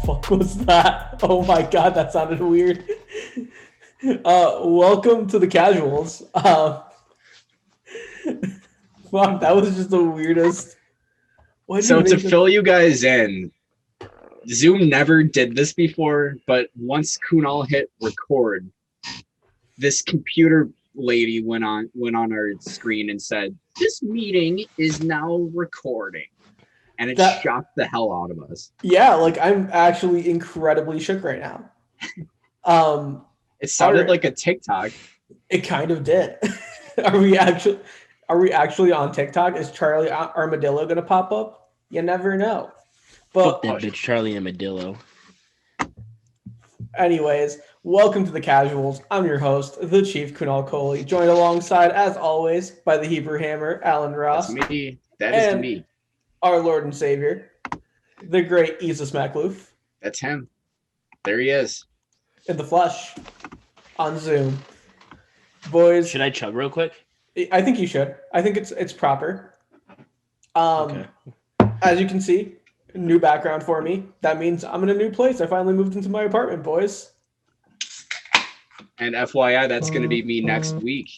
Fuck was that? Oh my god, that sounded weird. Welcome to the casuals. Fuck, that was just the weirdest. So to fill you guys in, Zoom never did this before, but once Kunal hit record, this computer lady went on our screen and said, "This meeting is now recording," and it shocked the hell out of us. Yeah, like I'm actually incredibly shook right now. It sounded like a TikTok. It kind of did. Are we actually on TikTok? Is Charlie Armadillo gonna pop up? You never know. But fuck that bitch, Charlie Armadillo. Anyways, welcome to the Casuals. I'm your host, the Chief Kunal Kohli, joined alongside, as always, by the Hebrew Hammer, Alan Ross. That's me. That is me. Our Lord and Savior, the great Isis Makloof. That's him. There he is. In the flesh. On Zoom. Boys. Should I chug real quick? I think you should. I think it's proper. Okay. As you can see, new background for me. That means I'm in a new place. I finally moved into my apartment, boys. And FYI, that's going to be me next week.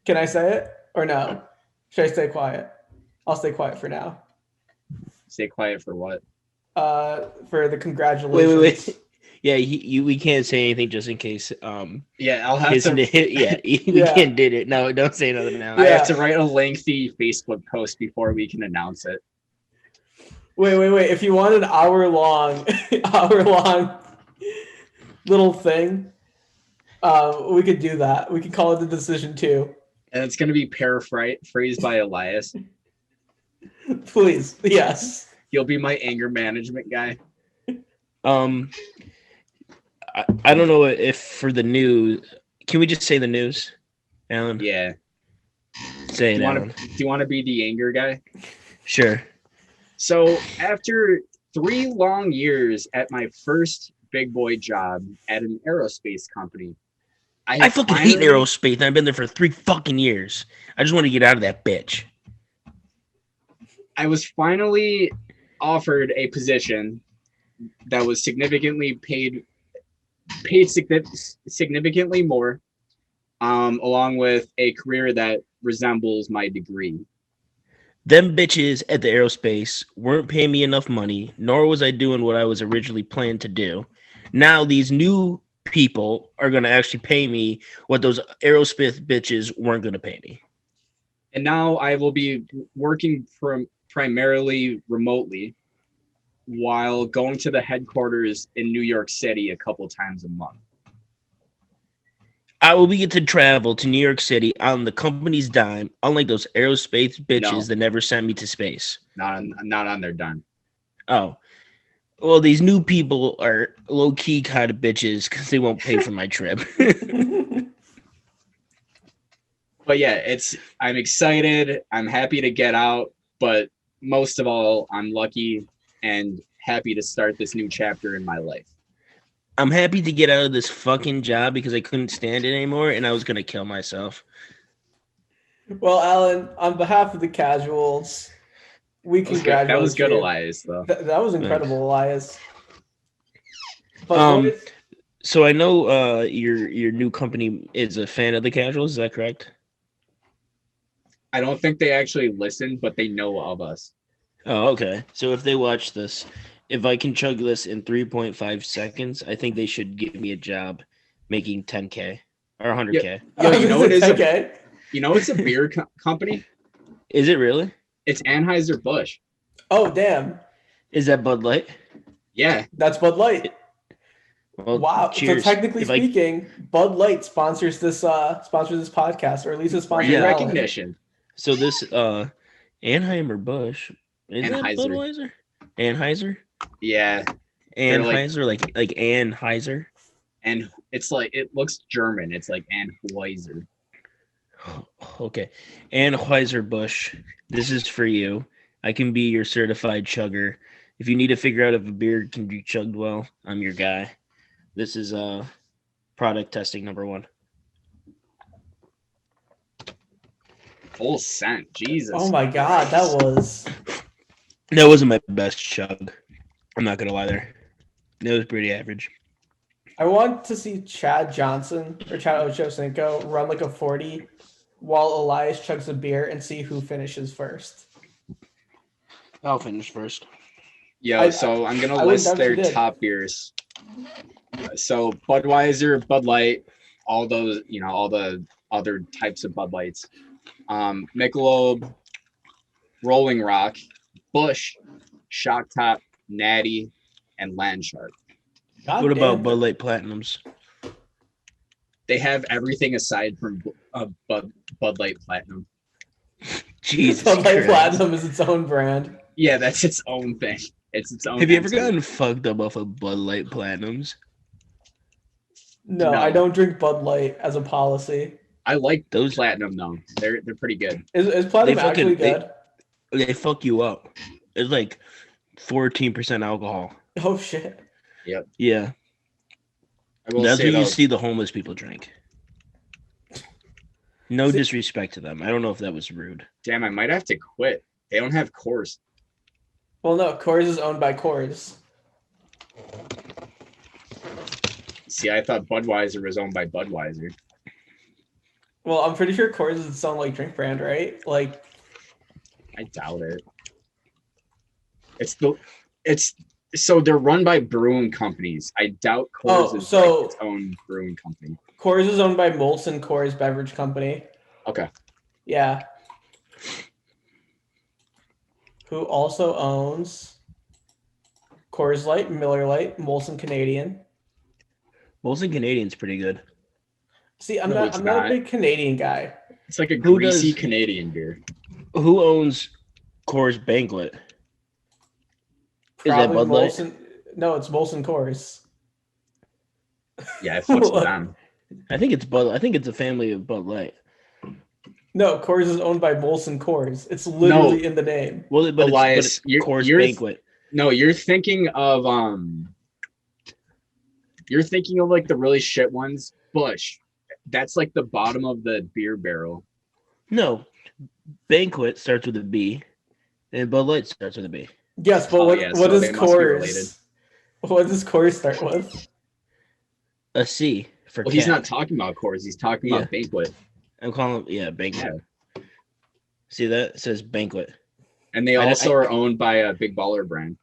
Can I say it or no? Should I stay quiet? I'll stay quiet for now. Stay quiet for what? For the congratulations. Wait. Yeah, we can't say anything just in case. Yeah, I'll have to. We can't do it. No, don't say nothing now. I have to write a lengthy Facebook post before we can announce it. Wait. If you want an hour long little thing, we could do that. We could call it the decision too. And it's going to be paraphrased by Elias. Please, yes. He'll be my anger management guy. I don't know if for the news, can we just say the news, Alan? Yeah. Say it, Alan. Do you want to be the anger guy? Sure. So after 3 long years at my first big boy job at an aerospace company, I fucking hate aerospace, and I've been there for 3 fucking years. I just want to get out of that bitch. I was finally offered a position that was significantly paid significantly more, along with a career that resembles my degree. Them bitches at the aerospace weren't paying me enough money, nor was I doing what I was originally planned to do. Now these new people are going to actually pay me what those aerospace bitches weren't going to pay me. And now I will be working primarily remotely, while going to the headquarters in New York City a couple times a month. I will get to travel to New York City on the company's dime, unlike those aerospace bitches that never sent me to space. Not on their dime. Oh. Well, these new people are low-key kind of bitches because they won't pay for my trip. But yeah, I'm excited. I'm happy to get out, but most of all, I'm lucky and happy to start this new chapter in my life. I'm happy to get out of this fucking job because I couldn't stand it anymore and I was going to kill myself. Well, Alan, on behalf of the casuals, we congratulate you. That was good, Elias, though. That was incredible, Elias. But so I know your new company is a fan of the casuals, is that correct? I don't think they actually listen, but they know of us. Oh, okay. So if they watch this, if I can chug this in 3.5 seconds, I think they should give me a job making 10K or 100K. Yo, you know what is okay? You know it's a beer company? Is it really? It's Anheuser-Busch. Oh, damn. Is that Bud Light? Yeah. That's Bud Light. Well, wow. Cheers. So technically speaking, Bud Light sponsors this podcast, or at least a sponsor recognition. So this Anheuser-Busch. Is it Budweiser? Anheuser? Yeah. Anheuser, like Anheuser? And it's like, it looks German. It's like Anheuser. Okay. Anheuser-Busch, this is for you. I can be your certified chugger. If you need to figure out if a beer can be chugged well, I'm your guy. This is product testing number 1. Full scent. Jesus. Oh my god, that wasn't my best chug. I'm not gonna lie there. It was pretty average. I want to see Chad Johnson or Chad Ochocinco run like a 40 while Elias chugs a beer and see who finishes first. I'll finish first. So I'm gonna list their top beers. So Budweiser, Bud Light, all those, all the other types of Bud Lights. Michelob, Rolling Rock, Busch, Shock Top, Natty, and Landshark. What about Bud Light Platinums? They have everything aside from Bud Light Platinum. Jesus Bud Light Platinum is its own brand. Yeah, that's its own thing. It's its own. Have you ever gotten fucked up off of Bud Light Platinums? No, I don't drink Bud Light as a policy. I like those Platinum though. They're pretty good. Is Platinum actually good? They fuck you up. It's like 14% alcohol. Oh shit. Yep. Yeah. That's what you see the homeless people drink. No disrespect to them. I don't know if that was rude. Damn, I might have to quit. They don't have Coors. Well, no, Coors is owned by Coors. See, I thought Budweiser was owned by Budweiser. Well, I'm pretty sure Coors is its own like drink brand, right? Like, I doubt it. So they're run by brewing companies. I doubt Coors is its own brewing company. Coors is owned by Molson Coors Beverage Company. Okay. Yeah. Who also owns Coors Light, Miller Lite, Molson Canadian. Molson Canadian's pretty good. See, I'm not a big Canadian guy. It's like a greasy Canadian beer. Who owns Coors Banquet? Probably is that Bud Light? No, it's Molson Coors. Yeah, it fucks with them. I think it's Bud. I think it's a family of Bud Light. No, Coors is owned by Molson Coors. It's literally in the name. Well, but Elias, it's Coors Banquet. No, you're thinking of like the really shit ones. Busch. That's like the bottom of the beer barrel. No, Banquet starts with a B, and Bud Light starts with a B. Yes, but what does Coors? What does Coors start with? A C for. Well, he's not talking about Coors. He's talking about Banquet. I'm calling Banquet. Yeah. See that? It says Banquet. And they also are owned by a Big Baller brand.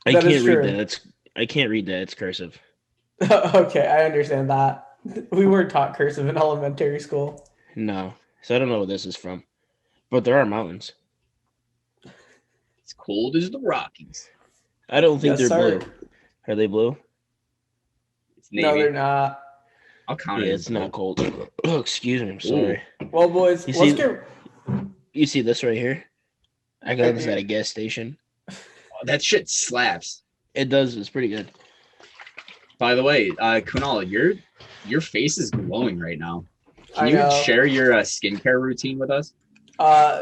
I can't read that. I can't read that. It's cursive. Okay, I understand that. We weren't taught cursive in elementary school. No. So I don't know where this is from. But there are mountains. It's cold as the Rockies. I don't think they're blue. Are they blue? It's navy. No, they're not. I'll count it. It's not cold. Oh, excuse me. I'm sorry. Well, boys, you see this right here? I got this at a gas station. Oh, that shit slaps. It does. It's pretty good. By the way, Kunal, your face is glowing right now. Can you share your skincare routine with us?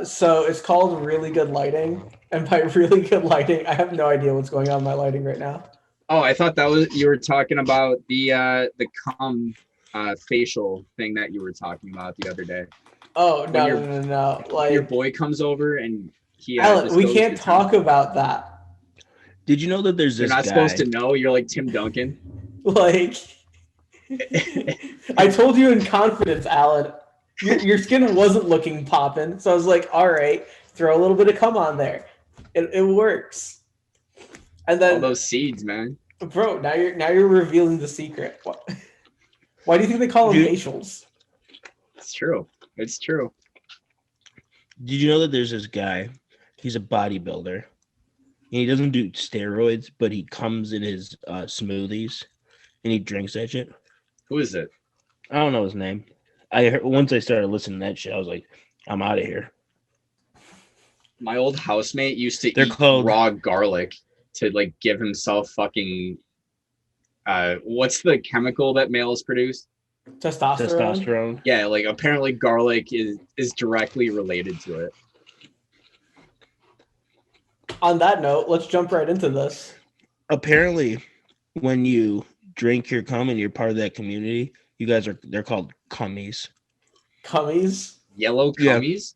So it's called really good lighting, and by really good lighting, I have no idea what's going on in my lighting right now. Oh, I thought you were talking about the facial thing that you were talking about the other day. Oh no! Like your boy comes over and he. Alan, we can't talk about that. Did you know that there's this? You're not supposed to know. You're like Tim Duncan. Like, I told you in confidence, Alan. Your skin wasn't looking popping, so I was like, all right, throw a little bit of cum on there. It works. And then all those seeds, man. Bro, now you're revealing the secret. Why do you think they call them facials? It's true. It's true. Did you know that there's this guy? He's a bodybuilder. And he doesn't do steroids, but he comes in his smoothies, and he drinks that shit. Who is it? I don't know his name. Once I started listening to that shit, I was like, I'm out of here. My old housemate used to eat raw garlic to like give himself fucking what's the chemical that males produce? Testosterone. Yeah, like apparently garlic is directly related to it. On that note, let's jump right into this. Apparently, when you drink your cum and you're part of that community, they're called cummies. Cummies? Yellow cummies?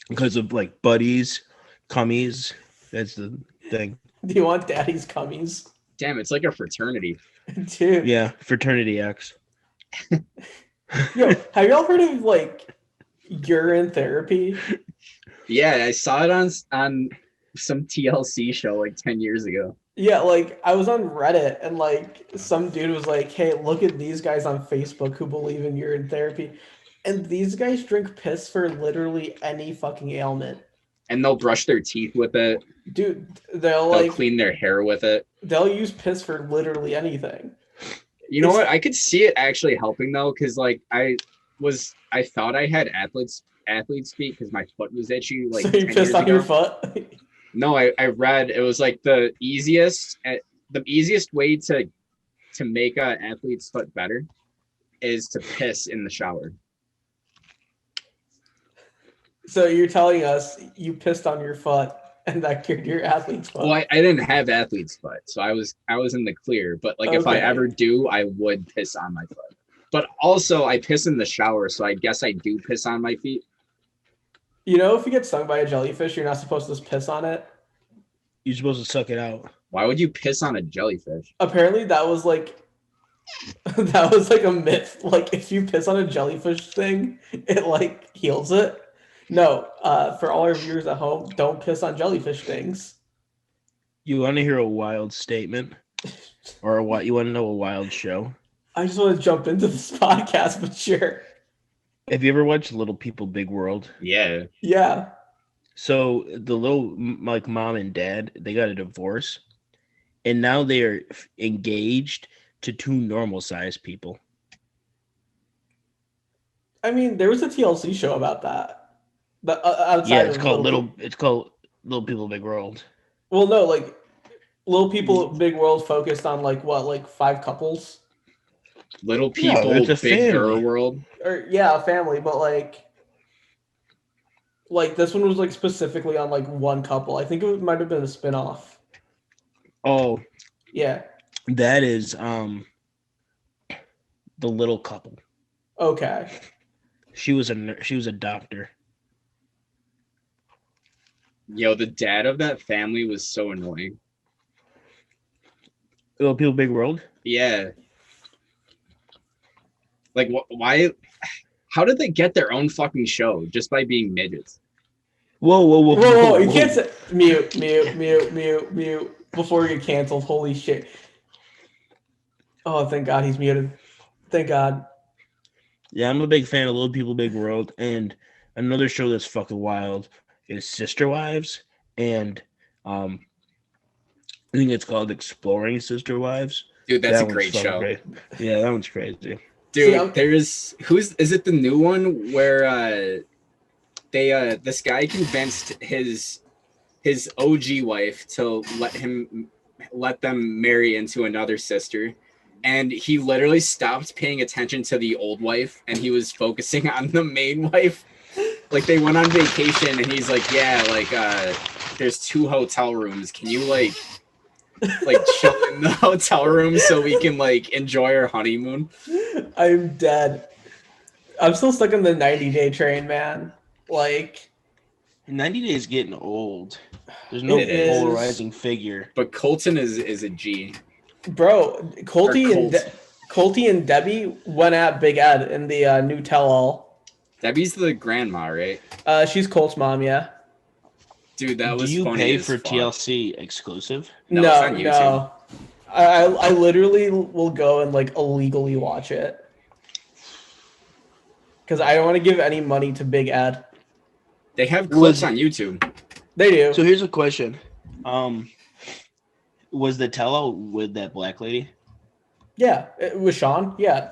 because of like buddies, cummies. That's the thing. Do you want daddy's cummies? Damn, it's like a fraternity. Dude. Yeah, fraternity X. Yo, have y'all heard of like urine therapy? Yeah, I saw it on some TLC show like 10 years ago. Yeah, like I was on Reddit and like some dude was like, "Hey, look at these guys on Facebook who believe in urine therapy." And these guys drink piss for literally any fucking ailment. And they'll brush their teeth with it. Dude, they'll clean their hair with it. They'll use piss for literally anything. You know what? I could see it actually helping though, because like I thought I had athlete's feet because my foot was itchy. Like, so you pissed on your foot? No, I read it was like the easiest way to make an athlete's foot better is to piss in the shower. So you're telling us you pissed on your foot and that cured your athlete's foot? Well, I didn't have athlete's foot, so I was in the clear. But like if I ever do, I would piss on my foot. But also I piss in the shower, so I guess I do piss on my feet. You know, if you get stung by a jellyfish, you're not supposed to just piss on it. You're supposed to suck it out. Why would you piss on a jellyfish? Apparently that was like a myth. Like if you piss on a jellyfish thing, it like heals it. No, for all our viewers at home, don't piss on jellyfish things. You want to hear a wild statement? Or what? You want to know a wild show? I just want to jump into this podcast, but sure. Have you ever watched Little People, Big World? Yeah. Yeah. So the little like mom and dad, they got a divorce, and now they are engaged to two normal sized people. I mean, there was a TLC show about that. But it's called Little People, Big World. Well, no, like Little People, Big World focused on like what, like 5 couples. Little People, Big Girl World. Or yeah, a family, but like this one was like specifically on like one couple. I think it might have been a spinoff. Oh, yeah. That is The Little Couple. Okay. She was a doctor. Yo, the dad of that family was so annoying. Little People, Big World? Yeah. Like, why? How did they get their own fucking show just by being midgets? Whoa! You can't say mute before you get canceled. Holy shit! Oh, thank God he's muted. Thank God. Yeah, I'm a big fan of Little People, Big World, and another show that's fucking wild is Sister Wives, and I think it's called Exploring Sister Wives. Dude, that's a great show. Great. Yeah, that one's crazy. Dude, is it the new one where this guy convinced his OG wife to let them marry into another sister, and he literally stopped paying attention to the old wife and he was focusing on the main wife. Like they went on vacation and he's like, yeah, like there's 2 hotel rooms. Can you like chill in the hotel room so we can like enjoy our honeymoon? I'm dead. I'm still stuck in the 90-day train, man. Like 90 days getting old. There's no polarizing figure. But Colton is a G. Bro, Colty and Debbie went at Big Ed in the new tell-all. Debbie's the grandma, right? She's Colt's mom, yeah. Dude, that was funny. Do you pay for TLC exclusive? No. I literally will go and like illegally watch it. Because I don't want to give any money to Big Ed. They have clips on YouTube. They do. So here's a question. Was the tell-all with that black lady? Yeah, with Sean. Yeah.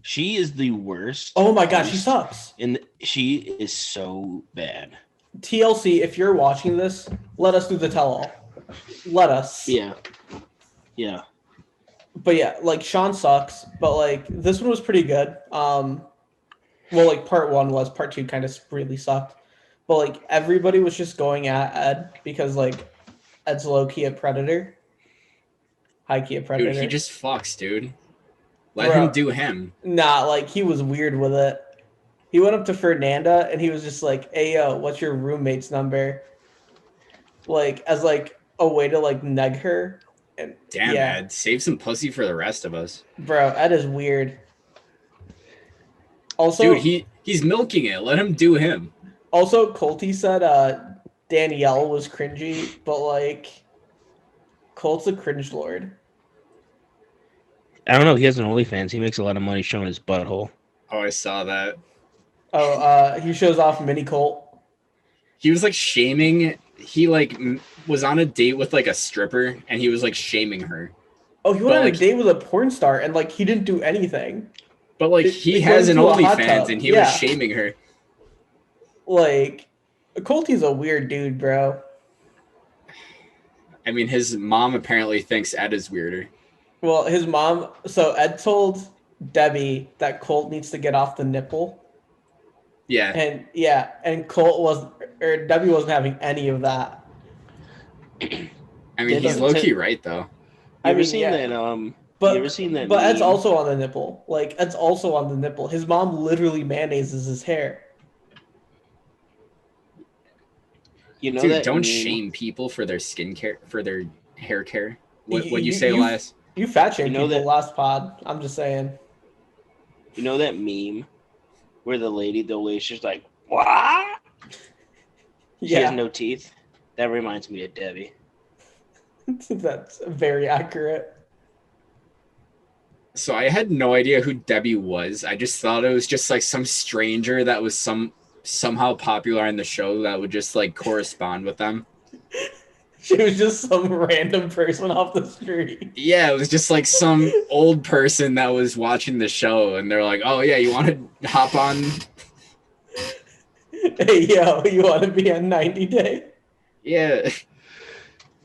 She is the worst. Oh my God, she sucks. And she is so bad. TLC, if you're watching this, let us do the tell-all. Let us. Yeah. Yeah. But yeah, like Sean sucks, but like this one was pretty good. Well, like part 1 was, part 2 kind of really sucked. But like everybody was just going at Ed because like Ed's low-key a predator. High-key a predator. Dude, he just fucks, dude. Let him do him. Nah, like he was weird with it. He went up to Fernanda and he was just like, "Hey yo, what's your roommate's number?" Like as like a way to like neg her. And Damn, Ed, save some pussy for the rest of us. Bro, that is weird. Also, dude, he's milking it. Let him do him. Also, Colty said Danielle was cringy, but like Colt's a cringe lord. I don't know. He has an OnlyFans. He makes a lot of money showing his butthole. Oh, I saw that. Oh, he shows off mini Colt. He was like shaming. He like was on a date with like a stripper, and he was like shaming her. Oh, he went on a date with a porn star, and like he didn't do anything. But like he has an OnlyFans, and he was shaming her. Like, Colty's a weird dude, bro. I mean, his mom apparently thinks Ed is weirder. Well, his mom. So Ed told Debbie that Colt needs to get off the nipple. Yeah. And Debbie wasn't having any of that. I mean, he's low key right though. You ever seen that? But, you ever seen that? But Ed's also on the nipple. Like Ed's also on the nipple. His mom literally mayonnaises his hair. You know, dude, don't shame people for their skin care, for their hair care. What you say, Elias? You fat shame people last pod. I'm just saying. You know that meme where the lady's just like, what? She has no teeth. That reminds me of Debbie. That's very accurate. So I had no idea who Debbie was. I just thought it was just like some stranger that was somehow popular in the show that would just like correspond with them. She was just some random person off the street. Yeah, it was just like some old person that was watching the show, and they're like, "Oh yeah, you want to hop on? Hey yo, you want to be on 90 Day?" Yeah.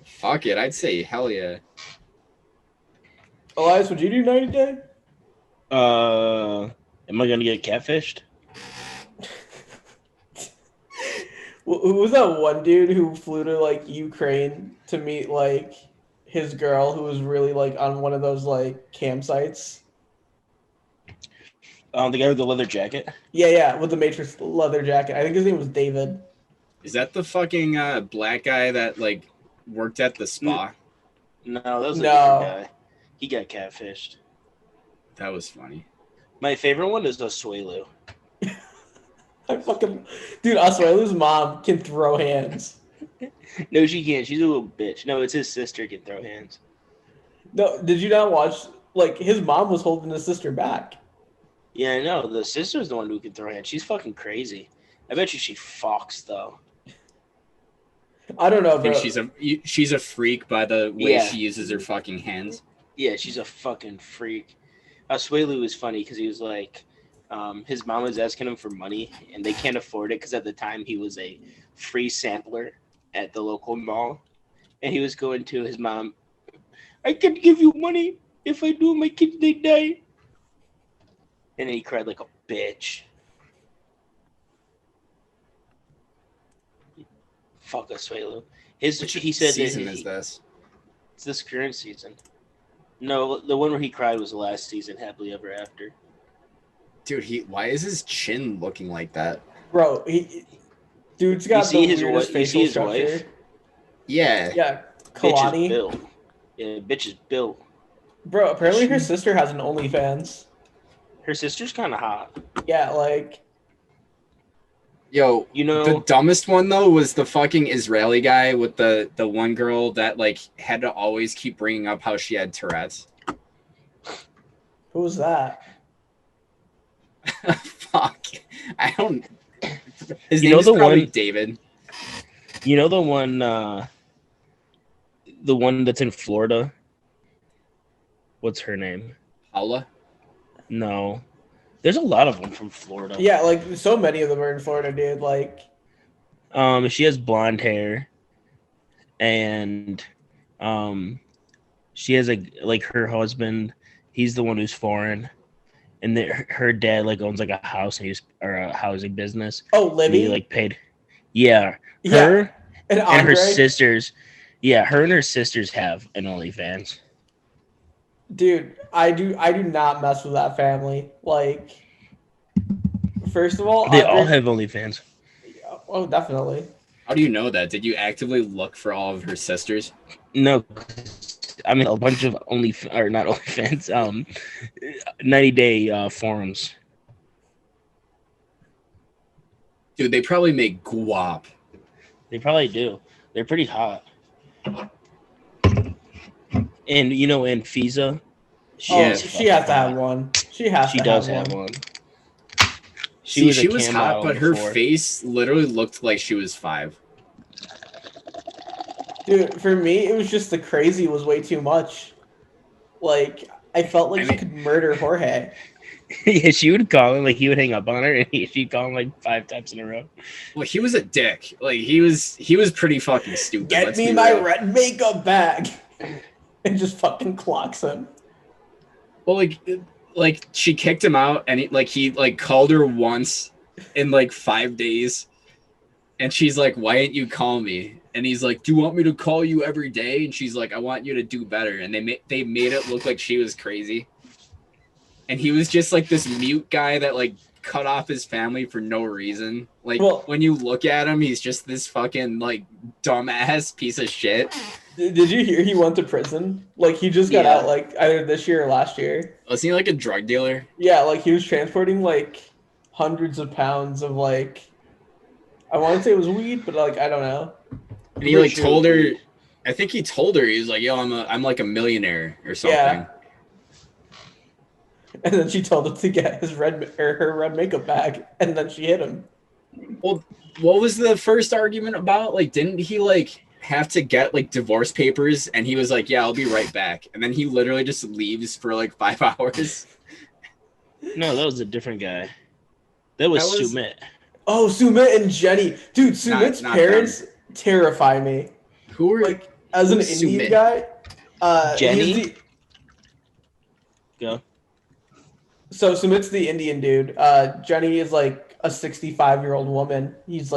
Fuck it, I'd say hell yeah. Elias, would you do 90 Day? Am I gonna get catfished? Who was that one dude who flew to like Ukraine to meet like his girl who was really like on one of those like campsites? The guy with the leather jacket? Yeah, with the Matrix leather jacket. I think his name was David. Is that the fucking black guy that like worked at the spa? No, that was a different guy. He got catfished. That was funny. My favorite one is Asuelu. Dude, Asuelu's mom can throw hands. No, she can't. She's a little bitch. No, it's his sister can throw hands. No, did you not watch? Like, his mom was holding his sister back. Yeah, I know. The sister's the one who can throw hands. She's fucking crazy. I bet you she fucks, though. I don't know, bro. I think she's a freak by the way she uses her fucking hands. Yeah, she's a fucking freak. Asuelu was funny because he was like, his mom was asking him for money, and they can't afford it because at the time he was a free sampler at the local mall. And he was going to his mom, "I can give you money. If I do, my kids, they die." And then he cried like a bitch. Fuck Asuelu. He said season is this? It's this current season. No, the one where he cried was the last season, Happily Ever After. Dude, why is his chin looking like that? Bro, dude's got the weirdest facial structure. Wife? Yeah. Yeah, Kalani. Bitch is built. Yeah, bitch is built. Bro, apparently her sister has an OnlyFans. Her sister's kind of hot. Yeah, like... Yo, the dumbest one, though, was the fucking Israeli guy with the one girl that, like, had to always keep bringing up how she had Tourette's. Who was that? Fuck. I don't... His name is probably David. You know the one that's in Florida? What's her name? Paula? No. There's a lot of them from Florida. Yeah, like, so many of them are in Florida, dude. Like... She has blonde hair. And, she has, her husband, he's the one who's foreign. And her dad, like, owns, like, a house or a housing business. Oh, Libby? He, like, paid... Yeah. Her and her sisters... Yeah, her and her sisters have an OnlyFans. Dude, I do not mess with that family. Like, First of all, They all have OnlyFans. Oh, definitely. How do you know that? Did you actively look for all of her sisters? No, I mean a bunch of not OnlyFans, 90-day forums. Dude, they probably make guap. They probably do. They're pretty hot. And and Fiza, she has to have one. She does have one. She was hot, but her face literally looked like she was 5. Dude, for me, it was just the crazy was way too much. Like, I felt like she could murder Jorge. Yeah, she would call him, like, he would hang up on her, and she'd call him, like, 5 times in a row. Well, he was a dick. Like, he was pretty fucking stupid. Get me my red makeup bag! And just fucking clocks him. Well, like she kicked him out, and he called her once in, 5 days. And she's like, why didn't you call me? And he's like, do you want me to call you every day? And she's like, I want you to do better. And they made it look like she was crazy. And he was just like this mute guy that cut off his family for no reason. When you look at him, he's just this fucking dumbass piece of shit. Did you hear he went to prison? He just got out either this year or last year. Was he a drug dealer? Yeah, he was transporting hundreds of pounds of I want to say it was weed, but I don't know. And he told her, I think he told her, he was like, yo, I'm a millionaire or something. Yeah. And then she told him to get her red makeup bag, and then she hit him. Well, what was the first argument about? Didn't he have to get divorce papers? And he was like, yeah, I'll be right back. And then he literally just leaves for 5 hours. No, that was a different guy. That was Sumit. Oh, Sumit and Jenny. Dude, Sumit's parents terrify me. Who are as an Indian guy? Jenny? Go. So Sumit's the Indian dude. Jenny is a 65-year-old woman. He's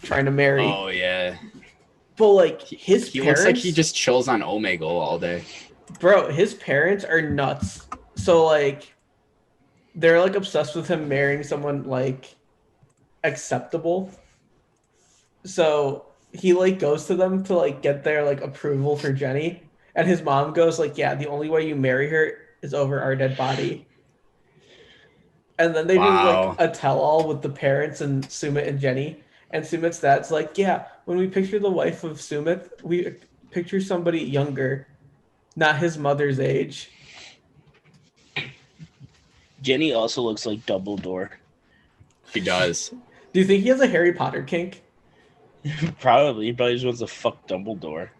trying to marry. Oh yeah. But his he parents, looks like he just chills on Omegle all day. Bro, his parents are nuts. So they're obsessed with him marrying someone acceptable. So he goes to them to get their approval for Jenny, and his mom goes yeah, the only way you marry her is over our dead body. And then they do a tell-all with the parents and Sumit and Jenny, and Sumit's dad's yeah, when we picture the wife of Sumit, we picture somebody younger, not his mother's age. Jenny also looks like Dumbledore. She does. Do you think he has a Harry Potter kink? Probably. He probably just wants to fuck Dumbledore.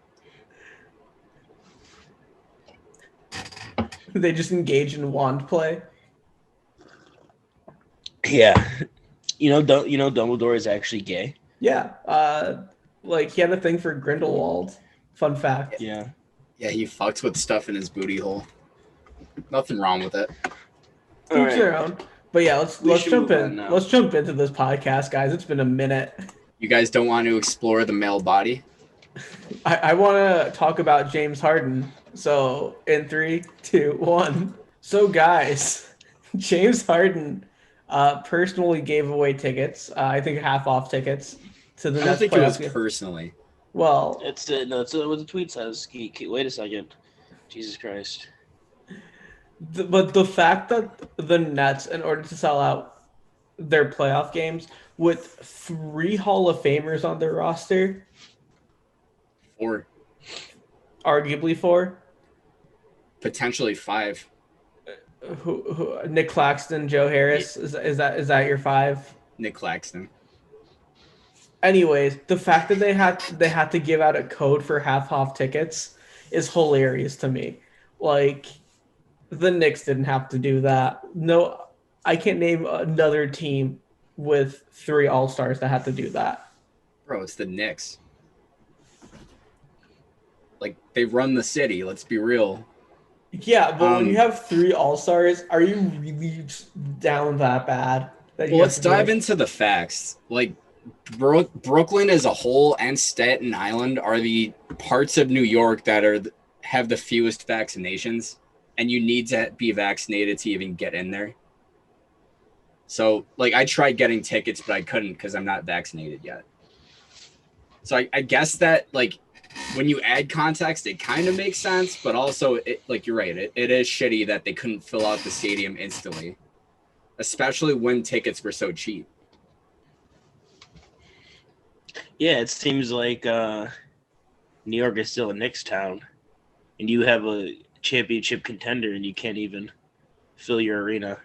They just engage in wand play. Yeah. Dumbledore is actually gay. Yeah. He had a thing for Grindelwald. Fun fact. Yeah. Yeah, he fucks with stuff in his booty hole. Nothing wrong with it. Each their own. But yeah, let's jump in. Let's jump into this podcast, guys. It's been a minute. You guys don't want to explore the male body? I want to talk about James Harden. So in 3, 2, 1. So guys, James Harden personally gave away tickets. I think half-off tickets to the Nets. I don't think it was personally. Well, it's what the tweet says. Wait a second. Jesus Christ. But the fact that the Nets, in order to sell out their playoff games with 3 Hall of Famers on their roster, 4, arguably 4, potentially 5. Who Nick Claxton, Joe Harris, is that your 5? Nick Claxton. Anyways, the fact that they had to give out a code for half-off tickets is hilarious to me. The Knicks didn't have to do that. No, I can't name another team with 3 All-Stars that had to do that. Bro, it's the Knicks. They run the city, let's be real. Yeah, but when you have 3 All-Stars, are you really down that bad? Let's dive into the facts. Brooklyn as a whole and Staten Island are the parts of New York that have the fewest vaccinations. And you need to be vaccinated to even get in there. So, like, I tried getting tickets, but I couldn't because I'm not vaccinated yet. So I guess that, like, when you add context, it kind of makes sense, but also, like, you're right. It is shitty that they couldn't fill out the stadium instantly, especially when tickets were so cheap. Yeah, it seems like New York is still a Knicks town, and you have a championship contender, and you can't even fill your arena.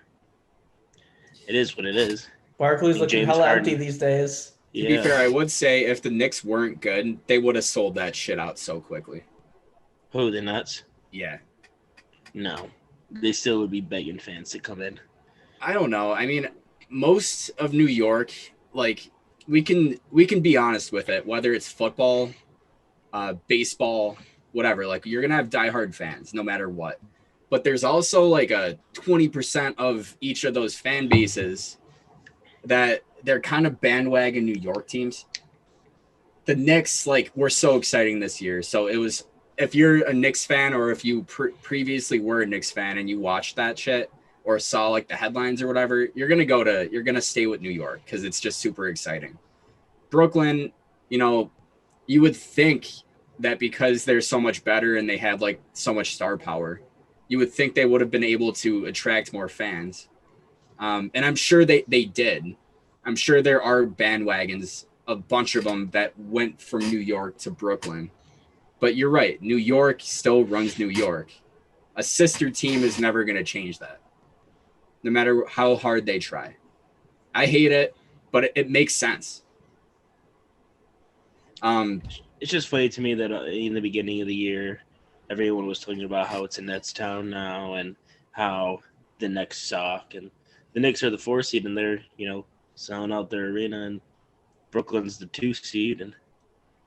It is what it is. Barkley's looking hella empty these days. To be fair, I would say if the Knicks weren't good, they would have sold that shit out so quickly. Who, the Nets? Yeah. No. They still would be begging fans to come in. I don't know. I mean, most of New York, like, we can be honest with it, whether it's football, baseball, whatever. Like, you're going to have diehard fans no matter what. But there's also like a 20% of each of those fan bases that they're kind of bandwagon New York teams. The Knicks, like, were so exciting this year. So it was, if you're a Knicks fan or if you previously were a Knicks fan and you watched that shit or saw like the headlines or whatever, you're going to stay with New York because it's just super exciting. Brooklyn, you know, you would think that because they're so much better and they have like so much star power, you would think they would have been able to attract more fans. And I'm sure they did. I'm sure there are bandwagons, a bunch of them that went from New York to Brooklyn. But you're right. New York still runs New York. A sister team is never going to change that, no matter how hard they try. I hate it, but it makes sense. It's just funny to me that in the beginning of the year, everyone was talking about how it's a Nets town now and how the Knicks suck. And the Knicks are the 4 seed and they're, you know, selling out their arena, and Brooklyn's the 2 seed and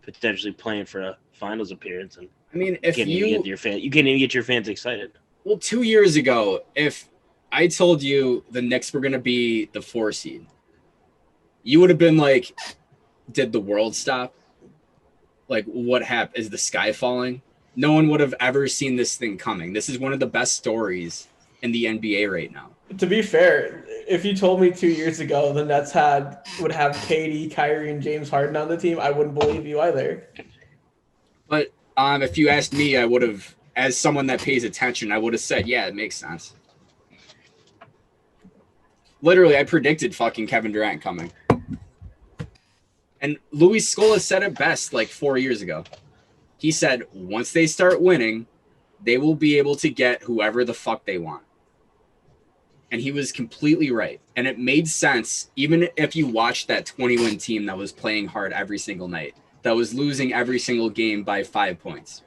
potentially playing for a finals appearance. And I mean, if you can't even get your fans excited. Well, 2 years ago, if I told you the Knicks were going to be the 4 seed, you would have been like, did the world stop? Like, what happened? Is the sky falling? No one would have ever seen this thing coming. This is one of the best stories in the NBA right now. To be fair, if you told me 2 years ago the Nets would have KD, Kyrie, and James Harden on the team, I wouldn't believe you either. But if you asked me, I would have, as someone that pays attention, I would have said, yeah, it makes sense. Literally, I predicted fucking Kevin Durant coming. And Luis Scola said it best like 4 years ago. He said, once they start winning, they will be able to get whoever the fuck they want. And he was completely right. And it made sense, even if you watched that 20-win team that was playing hard every single night, that was losing every single game by 5 points.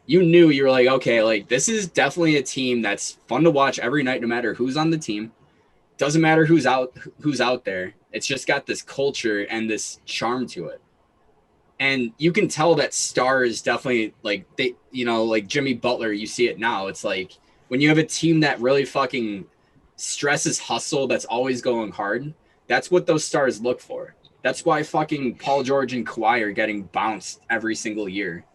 You knew, you were like, okay, like, this is definitely a team that's fun to watch every night, no matter who's on the team. Doesn't matter who's out there. It's just got this culture and this charm to it. And you can tell that stars definitely, like, they, you know, like Jimmy Butler, you see it now. It's like when you have a team that really fucking stresses hustle, that's always going hard, that's what those stars look for. That's why fucking Paul George and Kawhi are getting bounced every single year.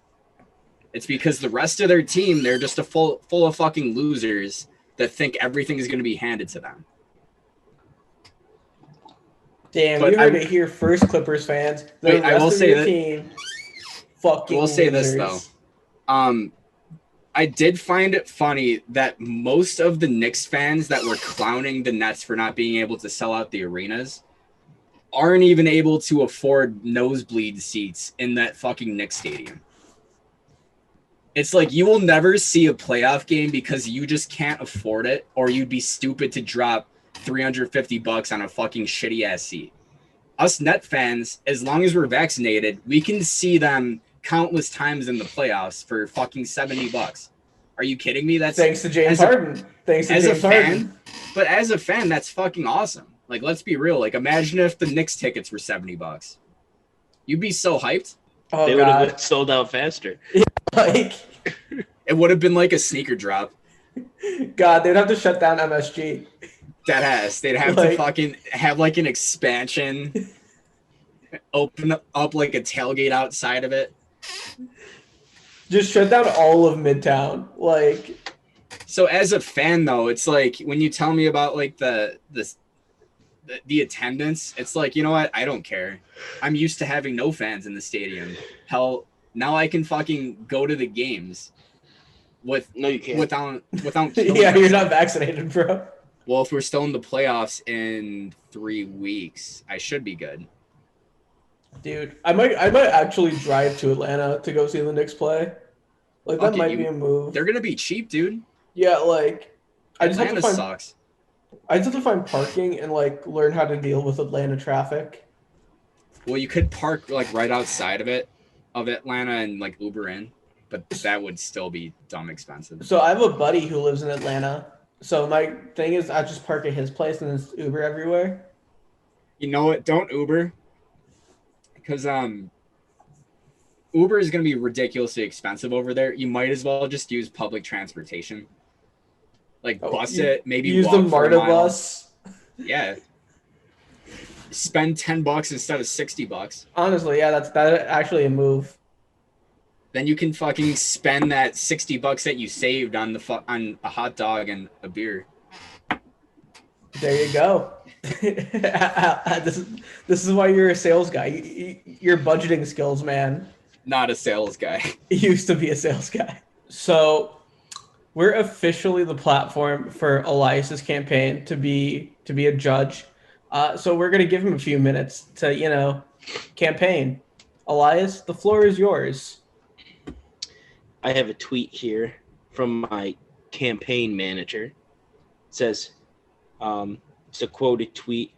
It's because the rest of their team, they're just full of fucking losers that think everything is going to be handed to them. Damn, but you heard it here first, Clippers fans. Wait, I will say that. Team, fucking. We'll say this though. I did find it funny that most of the Knicks fans that were clowning the Nets for not being able to sell out the arenas aren't even able to afford nosebleed seats in that fucking Knicks stadium. It's like you will never see a playoff game because you just can't afford it, or you'd be stupid to drop $350 on a fucking shitty ass seat. Us Net fans, as long as we're vaccinated, we can see them countless times in the playoffs for fucking $70. Are you kidding me? That's thanks to James Harden. Thanks to James Harden. But as a fan, that's fucking awesome. Like, let's be real. Like, imagine if the Knicks tickets were $70. You'd be so hyped. Oh, they would have sold out faster. Like, it would have been like a sneaker drop. God, they'd have to shut down MSG. They'd have to fucking have like an expansion, open up like a tailgate outside of it. Just shut down all of Midtown. Like, So as a fan, though, it's like when you tell me about like the attendance, it's like, you know what? I don't care. I'm used to having no fans in the stadium. Hell, now I can fucking go to the games No, you can't. without Yeah, killing you're not myself. vaccinated, bro. Well, if we're still in the playoffs in 3 weeks, I should be good. Dude, I might actually drive to Atlanta to go see the Knicks play. Like Fuck that it, might be a move. They're gonna be cheap, dude. Yeah, like Atlanta sucks. I just have to find parking and like learn how to deal with Atlanta traffic. Well, you could park like right outside of Atlanta and like Uber in, but that would still be dumb expensive. So I have a buddy who lives in Atlanta. So my thing is I just park at his place and then Uber everywhere. You know what? Don't Uber, because Uber is going to be ridiculously expensive over there. You might as well just use public transportation. Like bus it, maybe use walk the MARTA bus. Yeah. Spend $10 instead of $60. Honestly, yeah, that's actually a move. Then you can fucking spend that $60 that you saved on on a hot dog and a beer. There you go. This is why you're a sales guy. Your budgeting skills, man. Not a sales guy. You used to be a sales guy. So we're officially the platform for Elias's campaign to be a judge. So we're gonna give him a few minutes to campaign. Elias, the floor is yours. I have a tweet here from my campaign manager. It says, it's a quoted tweet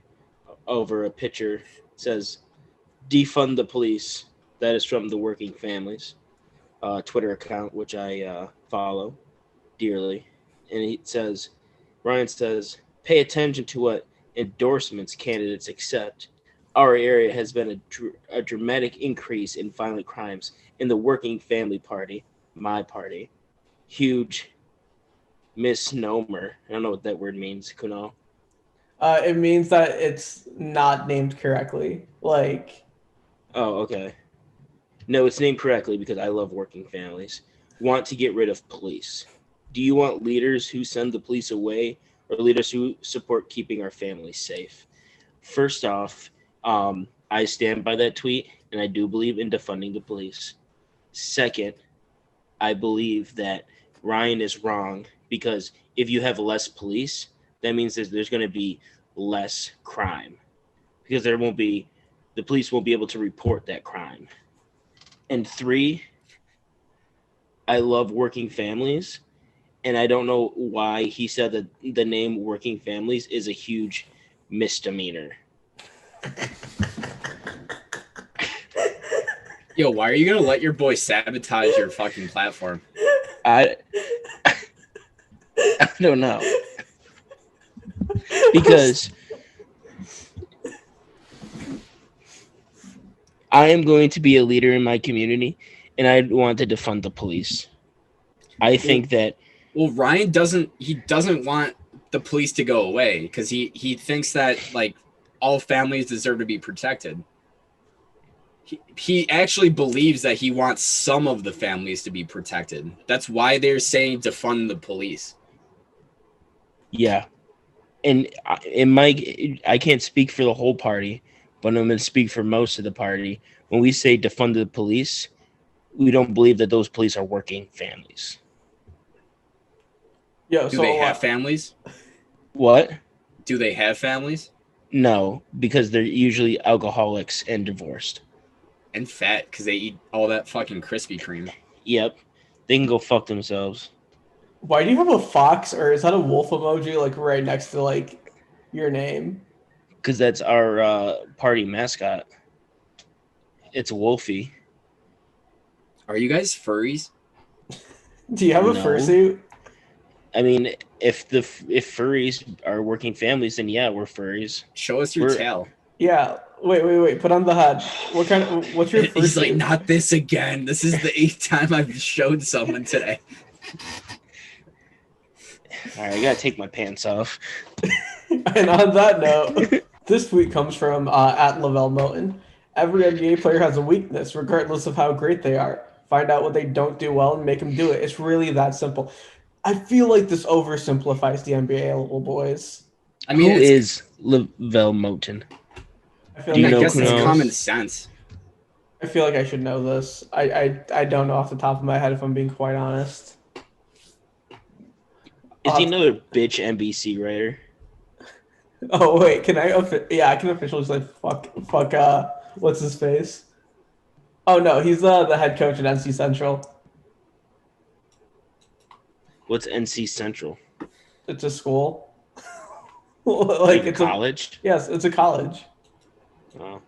over a picture. It says, defund the police. That is from the Working Families Twitter account, which I follow dearly. And Ryan says, pay attention to what endorsements candidates accept. Our area has been a dramatic increase in violent crimes in the Working Family Party, my party. Huge misnomer. I don't know what that word means, Kunal. It means that it's not named correctly. Like, oh, okay. No, it's named correctly because I love working families. Want to get rid of police. Do you want leaders who send the police away or leaders who support keeping our families safe? First off, I stand by that tweet, and I do believe in defunding the police. Second, I believe that Ryan is wrong because if you have less police, that means that there's going to be less crime because the police won't be able to report that crime. And three, I love working families, and I don't know why he said that the name Working Families is a huge misdemeanor. Yo, why are you gonna let your boy sabotage your fucking platform? I don't know. Because I am going to be a leader in my community, and I want to defund the police. I think that... Well, Ryan doesn't want the police to go away because he thinks that, like, all families deserve to be protected. He actually believes that he wants some of the families to be protected. That's why they're saying defund the police. Yeah. And I can't speak for the whole party, but I'm going to speak for most of the party. When we say defund the police, we don't believe that those police are working families. Do they have families? What? Do they have families? No, because they're usually alcoholics and divorced. And fat, because they eat all that fucking Krispy Kreme. Yep. They can go fuck themselves. Why do you have a fox, or is that a wolf emoji, like, right next to, like, your name? Because that's our party mascot. It's Wolfie. Are you guys furries? Do you have a fursuit? I mean, if furries are working families, then yeah, we're furries. Show us your tail. Yeah. Wait. Put on the HUD. What's your fursuit? He's like, not this again. This is the 8th time I've showed someone today. All right, I gotta take my pants off. And on that note, this tweet comes from at Lavelle Milton. Every NBA player has a weakness, regardless of how great they are. Find out what they don't do well and make them do it. It's really that simple. I feel like this oversimplifies the NBA a little, boys. I mean, who is Lavelle Moten? Do you I know guess it's Kunos? common sense. I feel like I should know this. I don't know off the top of my head if I'm being quite honest. Is he another bitch NBC writer? Oh wait, can I? I can officially say fuck. What's his face? Oh no, he's the head coach at NC Central. What's NC Central? It's a school. Like it's college? Yes, it's a college. Oh.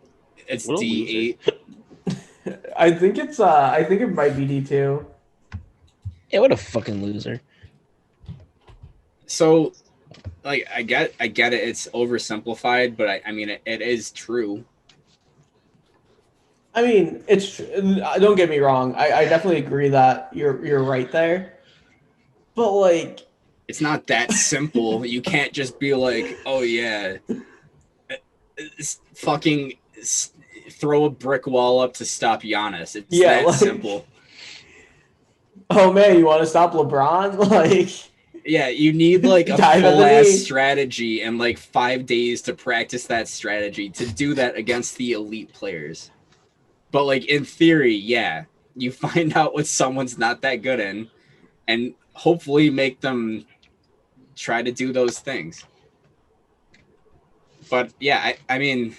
It's D8. I think it might be D2. Yeah, what a fucking loser. So, like, I get it. It's oversimplified, but I mean, it is true. I mean, it's. Don't get me wrong. I definitely agree that you're right there. But like, it's not that simple. You can't just be like, oh yeah, fucking throw a brick wall up to stop Giannis. It's that simple. Oh man, you want to stop LeBron? Like, yeah, you need like a full ass strategy and like 5 days to practice that strategy to do that against the elite players. But like in theory, yeah, you find out what someone's not that good in, and hopefully make them try to do those things. But yeah, I mean,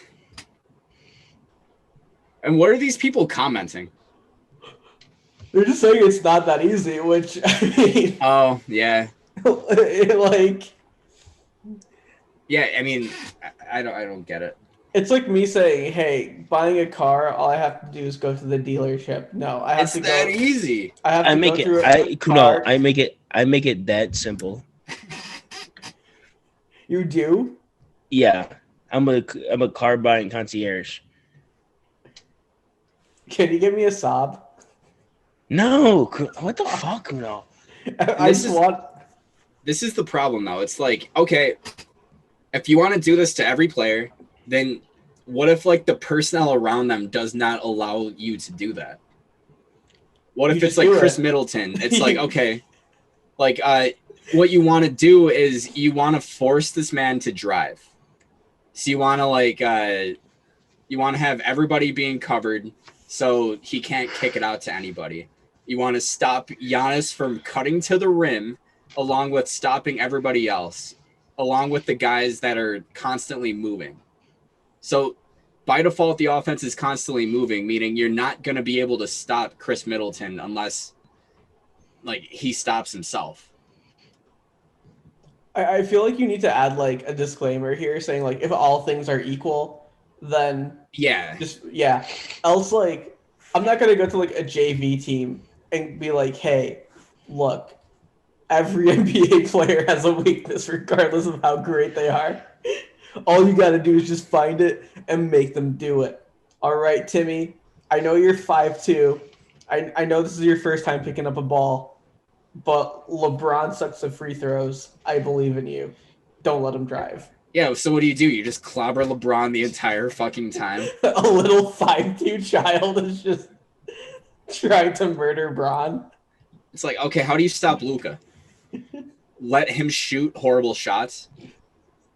and what are these people commenting? They're just saying it's not that easy, which I mean. Oh yeah. Like. Yeah, I mean, I don't get it. It's like me saying, "Hey, buying a car, all I have to do is go to the dealership." No, I have to go. It's that easy. I have to make go through I make it that simple. You do? Yeah, I'm a car buying concierge. Can you give me a sob? No, what the fuck, no. This is the problem, though. It's like, okay, if you want to do this to every player, then what if like the personnel around them does not allow you to do that? What if it's like Chris Middleton? It's like, okay, like what you want to do is you want to force this man to drive. So you want to like you want to have everybody being covered so he can't kick it out to anybody. You want to stop Giannis from cutting to the rim, along with stopping everybody else, along with the guys that are constantly moving. So by default, the offense is constantly moving, meaning you're not going to be able to stop Chris Middleton unless like he stops himself. I feel like you need to add like a disclaimer here saying like if all things are equal, then else like I'm not going to go to like a JV team and be like, hey, look, every NBA player has a weakness regardless of how great they are. All you got to do is just find it and make them do it. All right, Timmy, I know you're 5'2". I know this is your first time picking up a ball, but LeBron sucks at free throws. I believe in you. Don't let him drive. Yeah, so what do? You just clobber LeBron the entire fucking time? A little 5'2" child is just trying to murder Bron. It's like, okay, how do you stop Luka? Let him shoot horrible shots?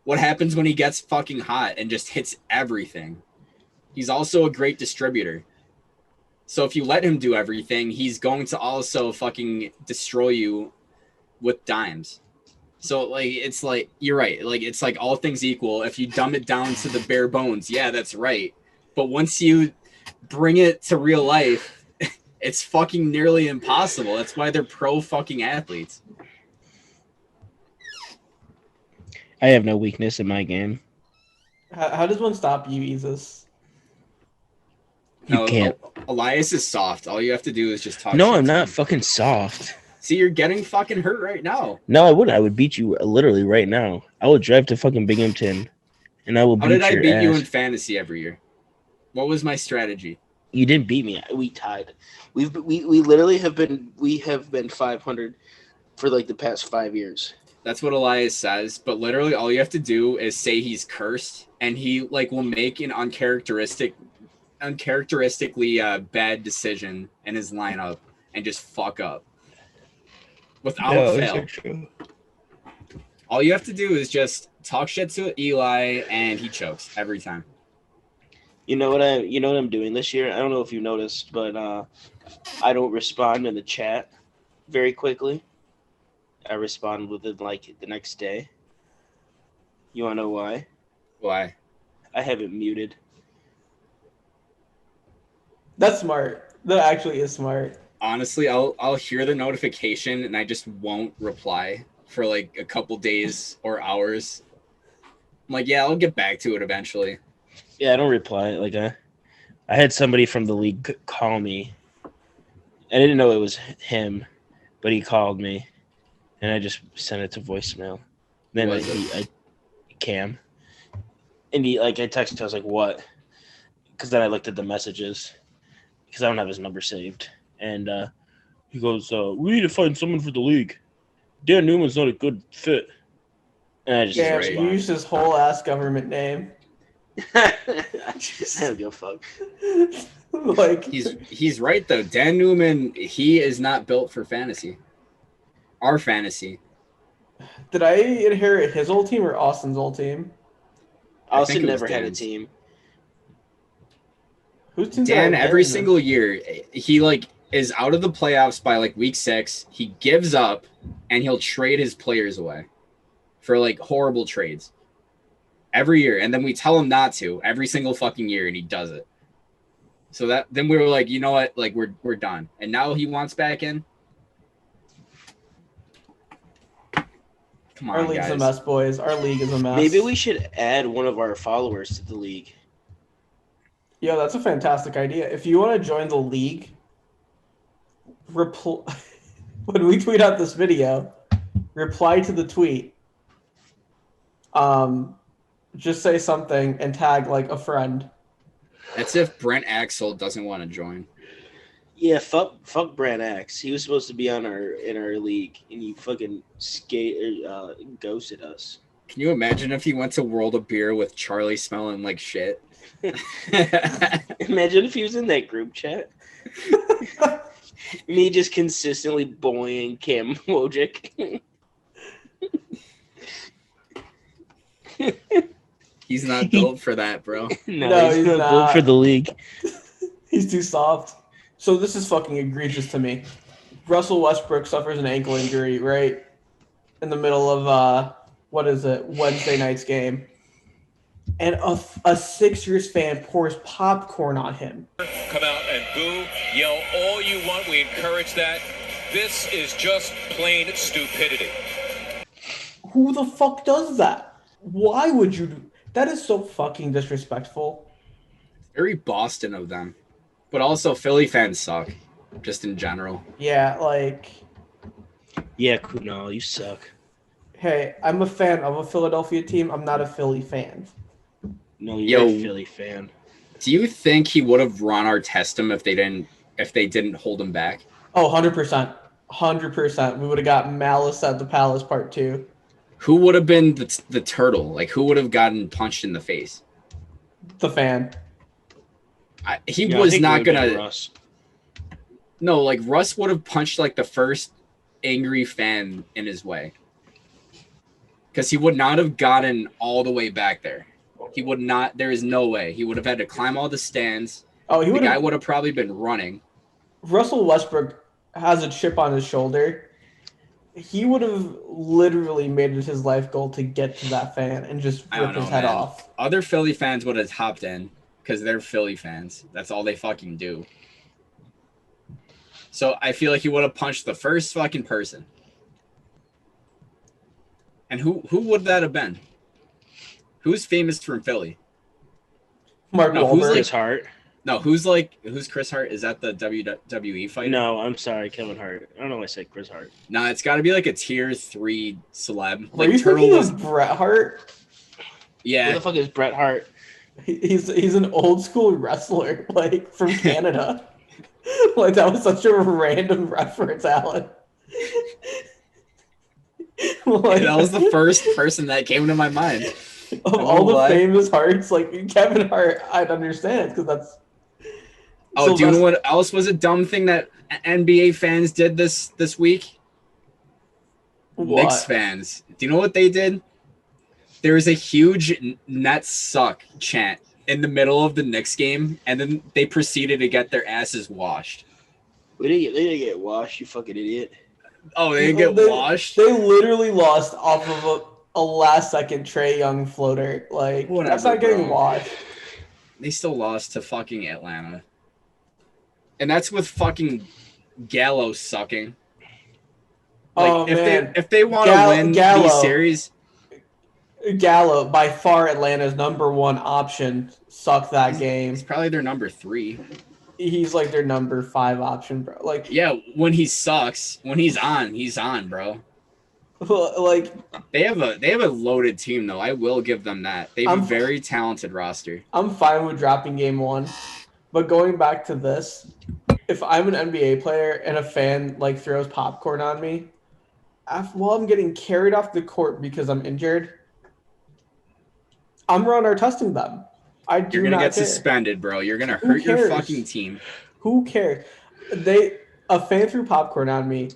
What happens when he gets fucking hot and just hits everything? He's also a great distributor. So if you let him do everything, he's going to also fucking destroy you with dimes. So like it's like you're right. Like it's like all things equal. If you dumb it down to the bare bones, yeah, that's right. But once you bring it to real life, it's fucking nearly impossible. That's why they're pro fucking athletes. I have no weakness in my game. How does one stop you, Jesus? You can't. Elias is soft. All you have to do is just talk. No, I'm not fucking soft. See, you're getting fucking hurt right now. No, I wouldn't. I would beat you literally right now. I would drive to fucking Binghamton, and I will beat your ass. How did I beat you in fantasy every year? What was my strategy? You didn't beat me. We tied. We literally have been 500 for like the past 5 years. That's what Elias says, but literally all you have to do is say he's cursed, and he like will make an uncharacteristically bad decision in his lineup and just fuck up. without fail. All you have to do is just talk shit to Eli, and he chokes every time. You know what I'm doing this year? I don't know if you noticed, but I don't respond in the chat very quickly. I respond within like the next day. You wanna know why? Why? I have it muted. That's smart. That actually is smart. Honestly, I'll hear the notification and I just won't reply for like a couple days or hours. I'm like, yeah, I'll get back to it eventually. Yeah, I don't reply. Like I had somebody from the league call me. I didn't know it was him, but he called me, and I just sent it to voicemail. Then I Cam, and I texted. I was like, "What?" Because then I looked at the messages because I don't have his number saved, and he goes, "We need to find someone for the league. Dan Newman's not a good fit." And I just he used his whole ass government name. I don't give a fuck. Like he's right though. Dan Newman, he is not built for fantasy. Our fantasy. Did I inherit his old team or Austin's old team? Austin never had a team. Whose team? Dan every single year he is out of the playoffs by week 6. He gives up and he'll trade his players away for horrible trades every year, and then we tell him not to every single fucking year, and he does it. So then we were like, you know what, we're done, and now he wants back in. Come on, our league's guys. a mess, boys. Our league is a mess. Maybe we should add one of our followers to the league. Yo, that's a fantastic idea. If you want to join the league, when we tweet out this video, reply to the tweet. Just say something and tag a friend. That's if Brent Axel doesn't want to join. Yeah, fuck Brent Axe. He was supposed to be in our league, and you fucking ghosted us. Can you imagine if he went to World of Beer with Charlie smelling like shit? Imagine if he was in that group chat. Me just consistently bullying Cam Wojcik. He's not built for that, bro. No, he's not built for the league. He's too soft. So this is fucking egregious to me. Russell Westbrook suffers an ankle injury, right? In the middle of, Wednesday night's game. And a Sixers fan pours popcorn on him. Come out and boo, yell all you want. We encourage that. This is just plain stupidity. Who the fuck does that? Why would you do that? Is so fucking disrespectful. Very Boston of them. But also Philly fans suck. Just in general. Yeah, Yeah, Kunal, you suck. Hey, I'm a fan of a Philadelphia team. I'm not a Philly fan. No, you're a Philly fan. Do you think he would have run our him if they didn't hold him back? Oh, 100%. 100%. We would have got Malice at the Palace Part 2. Who would have been the turtle? Who would have gotten punched in the face? The fan. He was not going to... Russ. No, Russ would have punched the first angry fan in his way. Because he would not have gotten all the way back there. He would not... There is no way. He would have had to climb all the stands. Oh, the guy would have probably been running. Russell Westbrook has a chip on his shoulder. He would have literally made it his life goal to get to that fan and just rip his head off. Other Philly fans would have hopped in because they're Philly fans. That's all they fucking do. So I feel like he would have punched the first fucking person. And who would that have been? Who's famous from Philly? Mark Wahlberg. Chris Hart. No, who's Chris Hart? Is that the WWE fighter? No, I'm sorry, Kevin Hart. I don't know why I said Chris Hart. Nah, it's got to be a tier 3 celeb. Were you thinking of Bret Hart? Yeah. Who the fuck is Bret Hart? He's an old school wrestler, from Canada. That was such a random reference, Alan. That was the first person that came to my mind. Of all the famous Harts, Kevin Hart, I'd understand because that's. Oh, do you know what else was a dumb thing that NBA fans did this week? Knicks fans, do you know what they did? There was a huge Nets suck chant in the middle of the Knicks game, and then they proceeded to get their asses washed. They didn't get washed, you fucking idiot. Oh, they didn't get washed? They literally lost off of a last-second Trae Young floater. Like, Whatever, that's not getting bro. washed. They still lost to fucking Atlanta. And that's with fucking Gallo sucking. Like, if they want to win these series... Gallo, by far Atlanta's number one option, sucked that game. He's probably their number 3. He's like their number 5 option, bro. Like, yeah, when he sucks, when he's on, bro. Like, they have a loaded team though. I will give them that. They have a very talented roster. I'm fine with dropping game 1, but going back to this, if I'm an NBA player and a fan like throws popcorn on me, while I'm getting carried off the court because I'm injured, I'm running or testing them. You're gonna get suspended, bro. You're gonna hurt your fucking team. Who cares? A fan threw popcorn on me.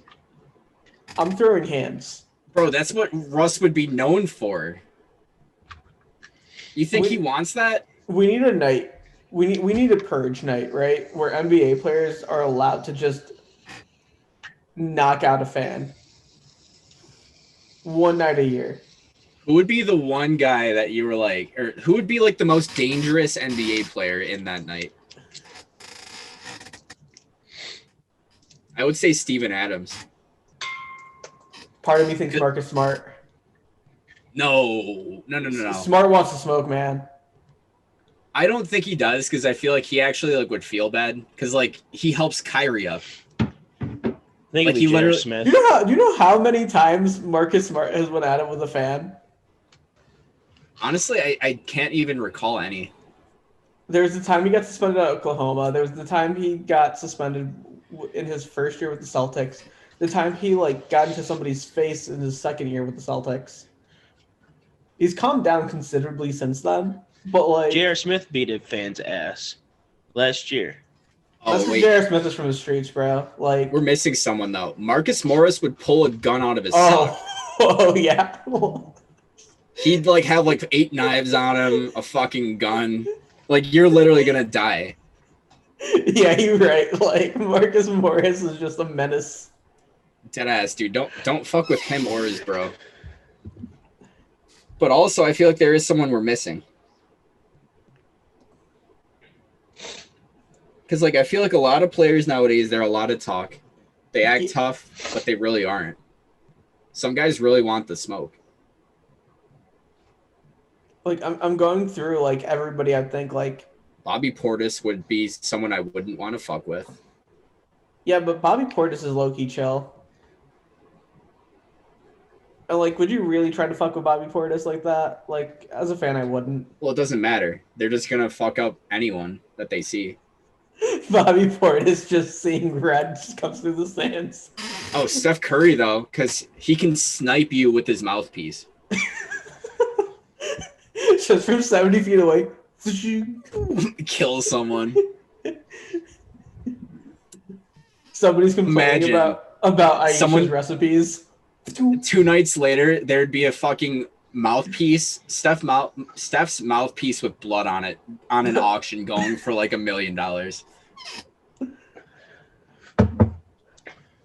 I'm throwing hands. Bro, that's what Russ would be known for. You think he wants that? We need a night. We need a purge night, right? Where NBA players are allowed to just knock out a fan. One night a year. Who would be the one guy that you were like, or who would be like the most dangerous NBA player in that night? I would say Steven Adams. Part of me thinks Marcus Smart. No. Smart wants to smoke, man. I don't think he does because I feel like he actually like would feel bad because like he helps Kyrie up. Like he literally. Smith. Do you know how many times Marcus Smart has went at him with a fan? Honestly, I can't even recall any. There was the time he got suspended at Oklahoma. There was the time he got suspended in his first year with the Celtics. The time he like got into somebody's face in his second year with the Celtics. He's calmed down considerably since then, but like J.R. Smith beat a fan's ass last year. Oh wait, J.R. Smith is from the streets, bro. Like we're missing someone though. Marcus Morris would pull a gun out of his sock. Oh yeah. He'd like have like 8 knives on him, a fucking gun. Like you're literally gonna die. Yeah, you're right. Like Marcus Morris is just a menace. Deadass, dude. Don't fuck with him or his bro. But also, I feel like there is someone we're missing. Because like I feel like a lot of players nowadays, they're a lot of talk. They act tough, but they really aren't. Some guys really want the smoke. Like I'm going through like everybody. I think like Bobby Portis would be someone I wouldn't want to fuck with. Yeah, but Bobby Portis is low-key chill. And like, would you really try to fuck with Bobby Portis like that? Like, as a fan, I wouldn't. Well, it doesn't matter. They're just gonna fuck up anyone that they see. Bobby Portis just seeing red just comes through the stands. Oh, Steph Curry though, because he can snipe you with his mouthpiece. Just from 70 feet away. Kill someone. Somebody's complaining about Aisha's recipes. 2 nights later, there'd be a fucking mouthpiece, Steph's mouthpiece with blood on it, on an auction going for like $1 million.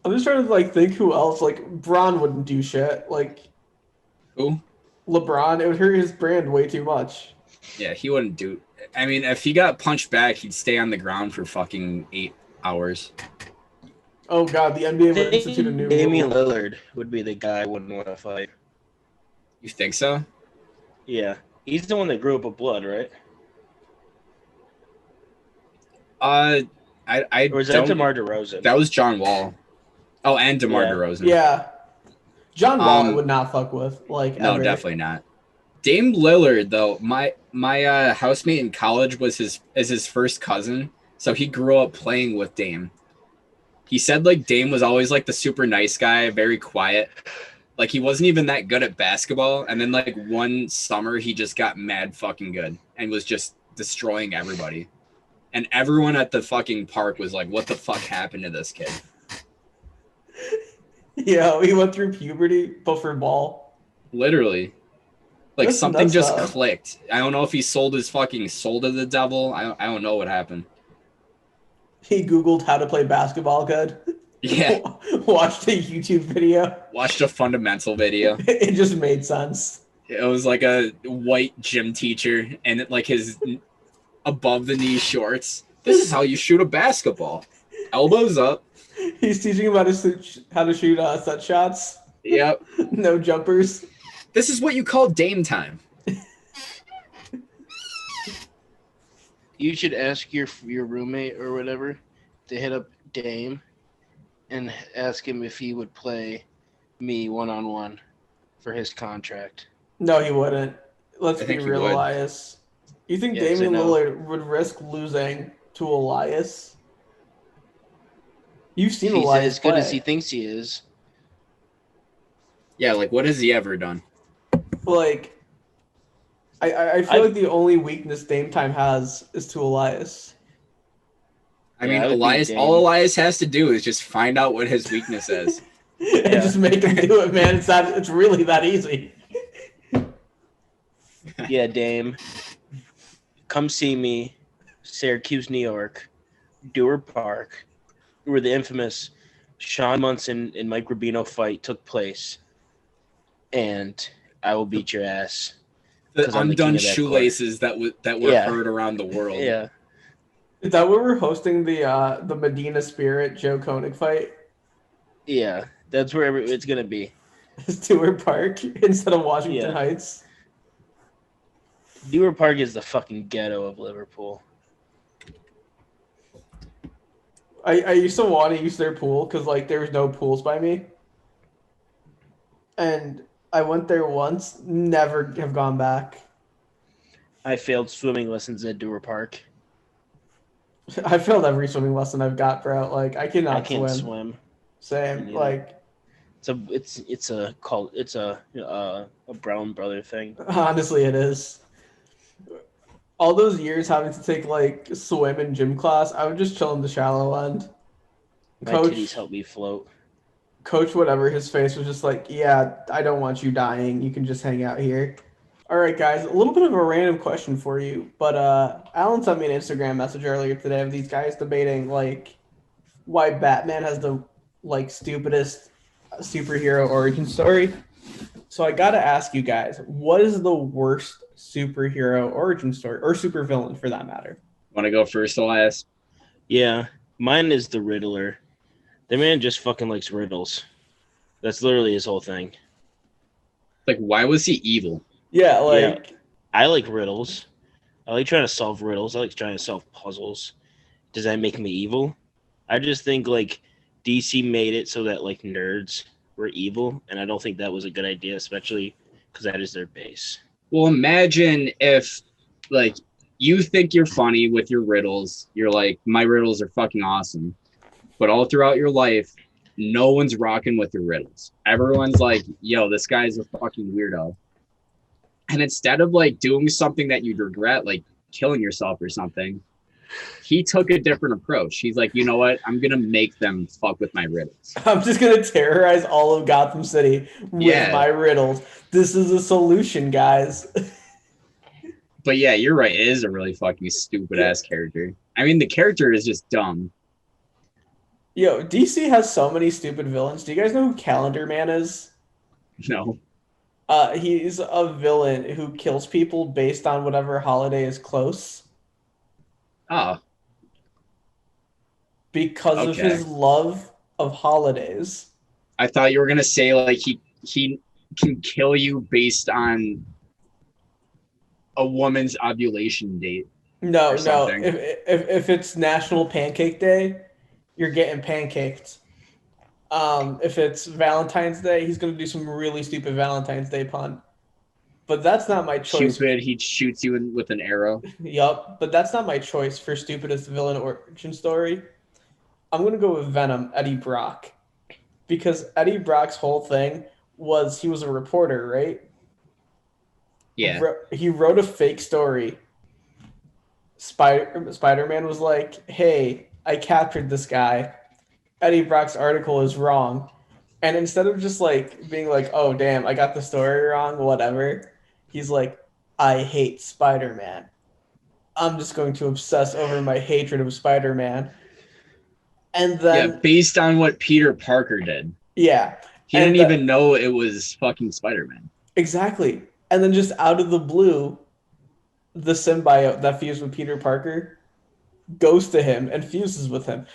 I'm just trying to like think who else. Like Bron wouldn't do shit. Like who? LeBron. It would hurt his brand way too much. Yeah, he wouldn't do. I mean, if he got punched back, he'd stay on the ground for fucking 8 hours. Oh god, the NBA would institute a new rule. Damian Lillard would be the guy I wouldn't want to fight. You think so? Yeah, he's the one that grew up with blood, right? I or was that DeMar DeRozan? That was John Wall. Oh, and DeMar DeRozan. Yeah, John Wall I would not fuck with. Like no, ever. Definitely not. Dame Lillard though, my housemate in college was his first cousin, so he grew up playing with Dame. He said like Dame was always like the super nice guy, very quiet. Like he wasn't even that good at basketball, and then like one summer he just got mad fucking good and was just destroying everybody. And everyone at the fucking park was like, "What the fuck happened to this kid?" Yeah, he went through puberty, but for ball. Literally. Like That's something nuts, just though. clicked. I don't know if he sold his fucking soul to the devil. I don't know what happened. He Googled how to play basketball good. Yeah. Watched a YouTube video. Watched a fundamental video. It just made sense. It was like a white gym teacher and like his above the knee shorts. This is how you shoot a basketball. Elbows up. He's teaching him how to shoot set shots. Yep. No jumpers. This is what you call Dame time. You should ask your roommate or whatever to hit up Dame and ask him if he would play me 1-on-1 for his contract. No, he wouldn't. Let's I be think he real, would. Elias. You think Yes, I Damian know. Lillard would risk losing to Elias? You've seen He's Elias as good play. as he thinks he is. Yeah, like what has he ever done? Like, I feel like the only weakness Dame Time has is to Elias. I Yeah, mean, I would Elias. beat All Dame. Elias has to do is just find out what his weakness is. And just make him do it, man. It's really that easy. Yeah, Dame. Come see me, Syracuse, New York, Dewar Park, where the infamous Sean Munson and Mike Rubino fight took place, and I will beat your ass. The 'Cause I'm the king undone of that shoelaces that were Yeah. heard around the world. Yeah, Is that where we're hosting the Medina Spirit Joe Koenig fight? yeah, that's where it's gonna be. Stewart Park instead of Washington Yeah. Heights. Dewar Park is the fucking ghetto of Liverpool. I used to want to use their pool because like there was no pools by me, and I went there once. Never have gone back. I failed swimming lessons at Dewar Park. I failed every swimming lesson I've got, bro. Like I cannot I can't swim. swim. Same. Me Like It's a Brown brother thing. honestly, it is. All those years having to take like swim and gym class, I would just chill in the shallow end. My titties help me float. Coach, whatever, his face was just like, yeah, I don't want you dying. You can just hang out here. All right, guys, a little bit of a random question for you, but Alan sent me an Instagram message earlier today of these guys debating like why Batman has the like stupidest superhero origin story. So I got to ask you guys, what is the worst superhero origin story or supervillain for that matter? Want to go first, Elias? Yeah, mine is the Riddler. The man just fucking likes riddles. That's literally his whole thing. Like, why was he evil? Yeah, like I like riddles. I like trying to solve riddles. I like trying to solve puzzles. Does that make me evil? I just think like DC made it so that like nerds were evil, and I don't think that was a good idea, especially because that is their base. Well, imagine if, like, you think you're funny with your riddles. You're like, my riddles are fucking awesome. But all throughout your life, no one's rocking with your riddles. Everyone's like, yo, this guy's a fucking weirdo. And instead of, like, doing something that you'd regret, like killing yourself or something, he took a different approach. He's like, you know what? I'm going to make them fuck with my riddles. I'm just going to terrorize all of Gotham City with my riddles. This is a solution, guys. But yeah, you're right. It is a really fucking stupid-ass character. I mean, the character is just dumb. Yo, DC has so many stupid villains. Do you guys know who Calendar Man is? No. He's a villain who kills people based on whatever holiday is close. Oh. Because of his love of holidays. I thought you were gonna say like he can kill you based on a woman's ovulation date. No. If it's National Pancake Day, you're getting pancaked. If it's Valentine's Day, he's gonna do some really stupid Valentine's Day pun. But that's not my choice. Stupid, he shoots you with an arrow. Yup, but that's not my choice for stupidest villain origin story. I'm gonna go with Venom, Eddie Brock. Because Eddie Brock's whole thing was he was a reporter, right? Yeah. He wrote a fake story. Spider-Man was like, hey, I captured this guy. Eddie Brock's article is wrong. And instead of just like being like, oh damn, I got the story wrong, whatever, he's like, I hate Spider-Man. I'm just going to obsess over my hatred of Spider-Man. And then based on what Peter Parker did. Yeah. He didn't even know it was fucking Spider-Man. Exactly. And then just out of the blue, the symbiote that fused with Peter Parker goes to him and fuses with him.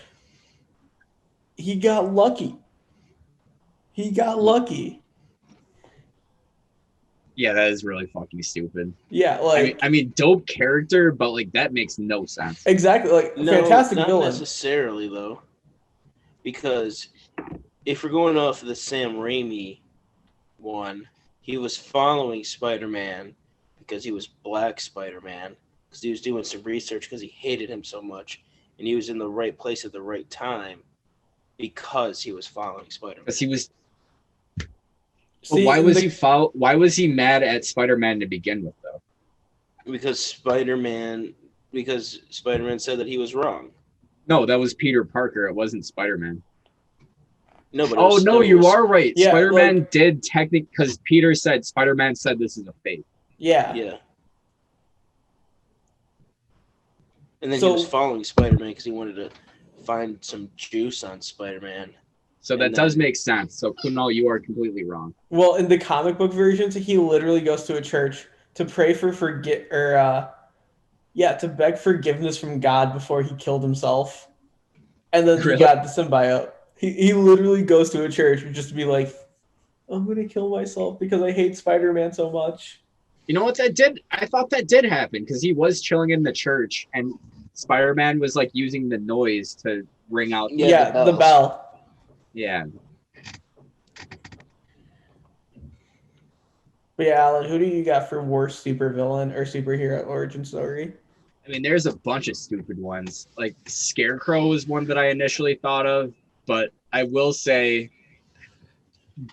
He got lucky. Yeah, that is really fucking stupid. Yeah, like I mean, dope character, but like that makes no sense. Exactly, like no, fantastic not villain. necessarily though, because if we're going off of the Sam Raimi one, he was following Spider-Man because he was Black Spider-Man, because he was doing some research because he hated him so much, and he was in the right place at the right time because he was following Spider-Man. Because he was. But why was he mad at Spider-Man to begin with, though? Because Spider-Man said that he was wrong. No, that was Peter Parker. It wasn't Spider-Man. No, but you are right. Yeah, Spider-Man did technically, because Peter said Spider-Man said this is a fake. Yeah. And then he was following Spider-Man because he wanted to find some juice on Spider-Man. So that does make sense. So no, you are completely wrong. Well, in the comic book versions, he literally goes to a church to pray for to beg forgiveness from God before he killed himself. And then he got the symbiote. He literally goes to a church just to be like, I'm gonna kill myself because I hate Spider-Man so much. You know what that did? I thought that did happen because he was chilling in the church and Spider-Man was like using the noise to ring out the bell. Yeah. But yeah, Alan, who do you got for worst supervillain or superhero origin story? I mean, there's a bunch of stupid ones. Like Scarecrow was one that I initially thought of, but I will say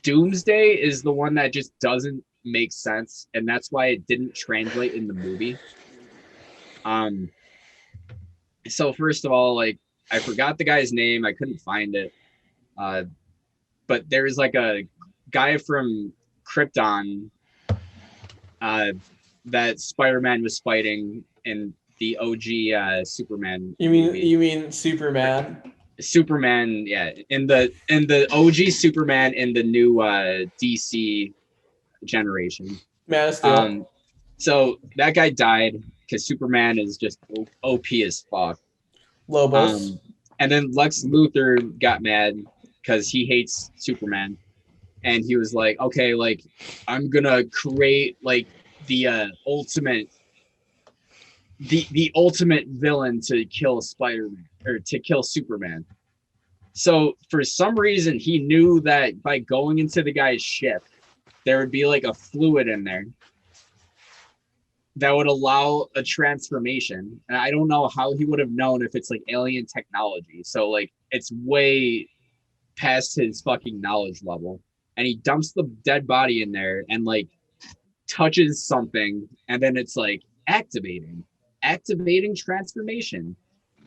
Doomsday is the one that just doesn't make sense, and that's why it didn't translate in the movie. So first of all, like I forgot the guy's name. I couldn't find it. But there's like a guy from Krypton that Spider-Man was fighting in the OG Superman. You mean Superman? Superman, yeah. In the OG Superman in the new DC generation. Man of Steel. So that guy died because Superman is just OP as fuck. Lobos. And then Lex Luthor got mad because he hates Superman, and he was like, okay, like I'm gonna create like the ultimate villain to kill Spider-Man or to kill Superman. So for some reason he knew that by going into the guy's ship there would be like a fluid in there that would allow a transformation, and I don't know how he would have known if it's like alien technology. So like it's way past his fucking knowledge level, and he dumps the dead body in there and like touches something, and then it's like activating transformation,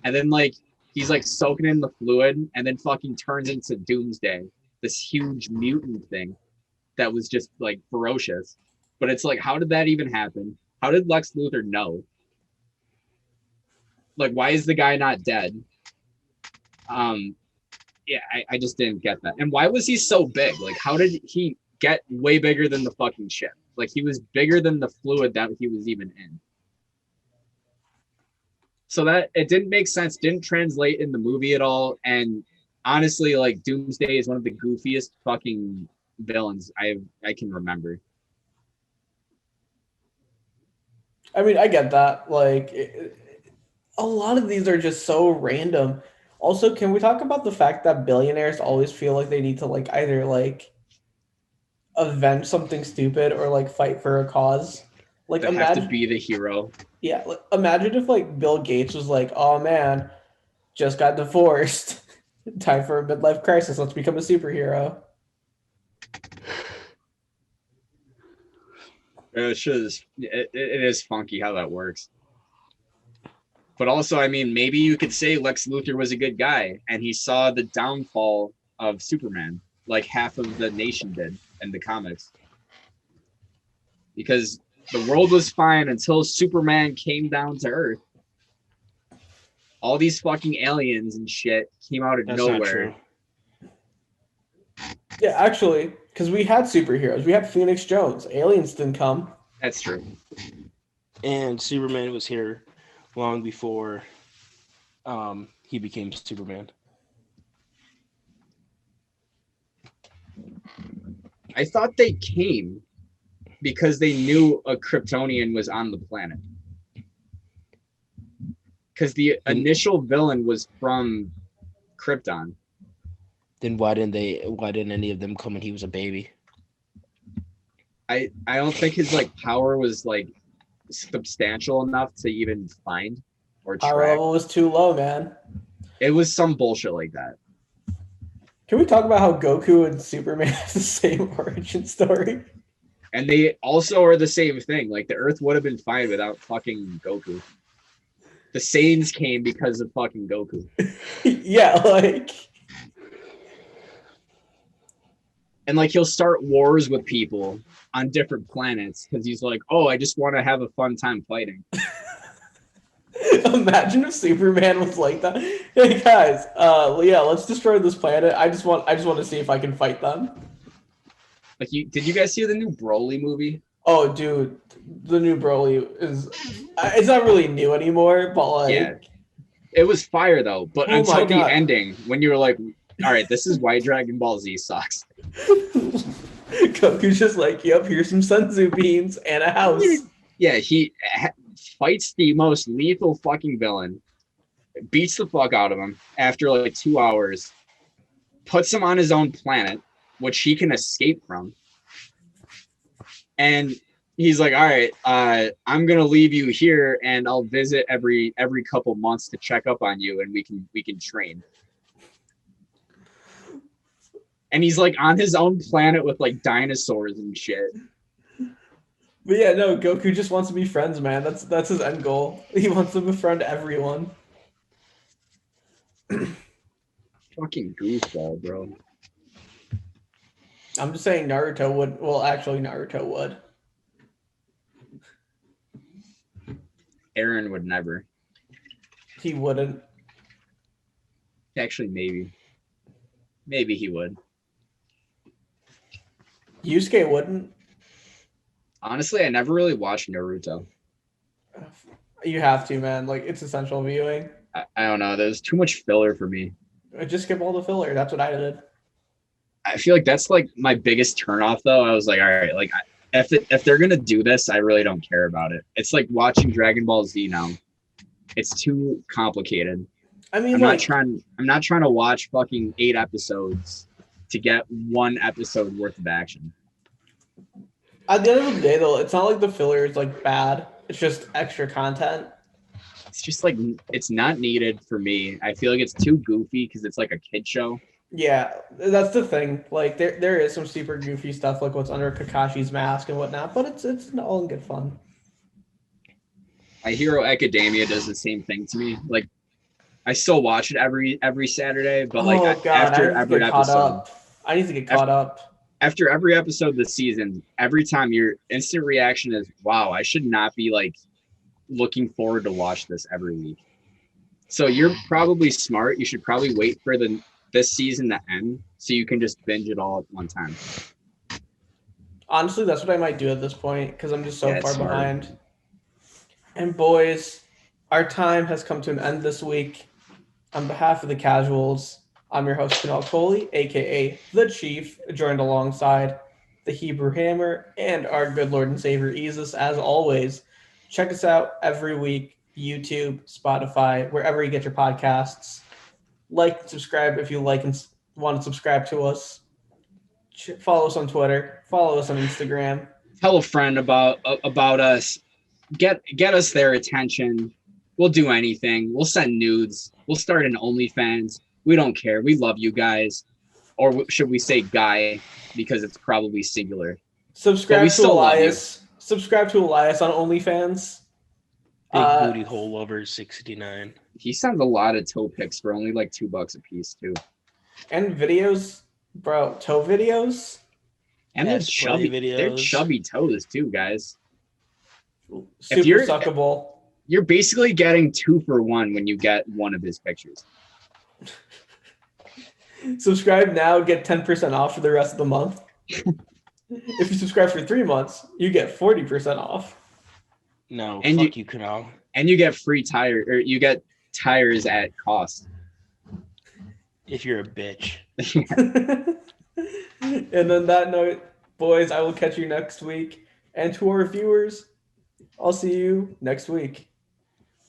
and then like he's like soaking in the fluid and then fucking turns into Doomsday, this huge mutant thing that was just like ferocious. But it's like, how did that even happen? How did Lex Luthor know? Like, why is the guy not dead? Yeah, I just didn't get that. And why was he so big? Like, how did he get way bigger than the fucking ship? Like, he was bigger than the fluid that he was even in. So that it didn't make sense, didn't translate in the movie at all. And honestly, like, Doomsday is one of the goofiest fucking villains I can remember. I mean, I get that. Like, a lot of these are just so random. Also, can we talk about the fact that billionaires always feel like they need to like either like avenge something stupid or like fight for a cause? Like, they have to be the hero. Yeah, like, imagine if like Bill Gates was like, "Oh man, just got divorced. Time for a midlife crisis. Let's become a superhero." It is funky how that works. But also, I mean, maybe you could say Lex Luthor was a good guy and he saw the downfall of Superman. like half of the nation did in the comics. Because the world was fine until Superman came down to Earth. All these fucking aliens and shit came out of nowhere. Not true. Yeah, actually, because we had superheroes. We had Phoenix Jones. Aliens didn't come. That's true. And Superman was here long before he became Superman. I thought they came because they knew a Kryptonian was on the planet. Because the initial villain was from Krypton. Then why didn't any of them come when he was a baby? I don't think his like power was like substantial enough to even find or track. Power level was too low, man. It was some bullshit like that. Can we talk about how Goku and Superman have the same origin story? And they also are the same thing. Like the Earth would have been fine without fucking Goku. The Saiyans came because of fucking Goku. Yeah, like. And like he'll start wars with people on different planets because he's like, oh, I just want to have a fun time fighting. Imagine if Superman was like that. Hey guys, yeah, let's destroy this planet. I just want to see if I can fight them. Like, did you guys see the new Broly movie? Oh, dude, the new Broly it's not really new anymore, but like, yeah, it was fire though. But until the ending, when you were like, all right, this is why Dragon Ball Z sucks. Goku's just like, yep, here's some Senzu beans and a house. Yeah, he fights the most lethal fucking villain, beats the fuck out of him after like 2 hours, puts him on his own planet, which he can escape from. And he's like, all right, I'm gonna leave you here and I'll visit every couple months to check up on you and we can train. And he's like on his own planet with like dinosaurs and shit. But yeah, no, Goku just wants to be friends, man. That's his end goal. He wants to befriend everyone. Fucking goofball, bro. I'm just saying Naruto would. Well, actually, Naruto would. Eren would never. He wouldn't. Actually, maybe. Maybe he would. Yusuke wouldn't. Honestly, I never really watched Naruto. You have to, man. Like, it's essential viewing. I don't know. There's too much filler for me. Just skip all the filler. That's what I did. I feel like that's like my biggest turnoff, though. I was like, all right, like if they're gonna do this, I really don't care about it. It's like watching Dragon Ball Z now. It's too complicated. I mean, I'm not trying to watch fucking 8 episodes to get 1 episode worth of action. At the end of the day, though, it's not like the filler is like bad. It's just extra content. It's just like it's not needed for me. I feel like it's too goofy because it's like a kid show. Yeah, that's the thing. Like there is some super goofy stuff, like what's under Kakashi's mask and whatnot, but it's all in good fun. My Hero Academia does the same thing to me. Like I still watch it every Saturday, but like after every episode, I need to get caught up. After every episode this season, every time your instant reaction is, "Wow, I should not be like looking forward to watch this every week." So you're probably smart. You should probably wait for this season to end so you can just binge it all at one time. Honestly, that's what I might do at this point because I'm just so far smart. behind. And boys, our time has come to an end this week. On behalf of the casuals, I'm your host, Kunal Kohli, aka The Chief, joined alongside the Hebrew Hammer and our good Lord and Savior Jesus, as always. Check us out every week, YouTube, Spotify, wherever you get your podcasts. Like and subscribe if you like and want to subscribe to us. Follow us on Twitter. Follow us on Instagram. Tell a friend about us. Get us their attention. We'll do anything. We'll send nudes. We'll start an OnlyFans. We don't care. We love you guys. Or should we say guy, because it's probably singular. Subscribe to Elias. Subscribe to Elias on OnlyFans. Big booty hole over 69. He sends a lot of toe pics for only like $2 a piece too. And videos Bro, toe videos? And they're Ass play chubby. They're videos. chubby toes too, guys. Super you're- suckable. You're basically getting 2 for 1 when you get one of his pictures. Subscribe now, get 10% off for the rest of the month. If you subscribe for 3 months, you get 40% off. No, And fuck you, Kunal. And you get free you get tires at cost. If you're a bitch. And on that note, boys, I will catch you next week. And to our viewers, I'll see you next week.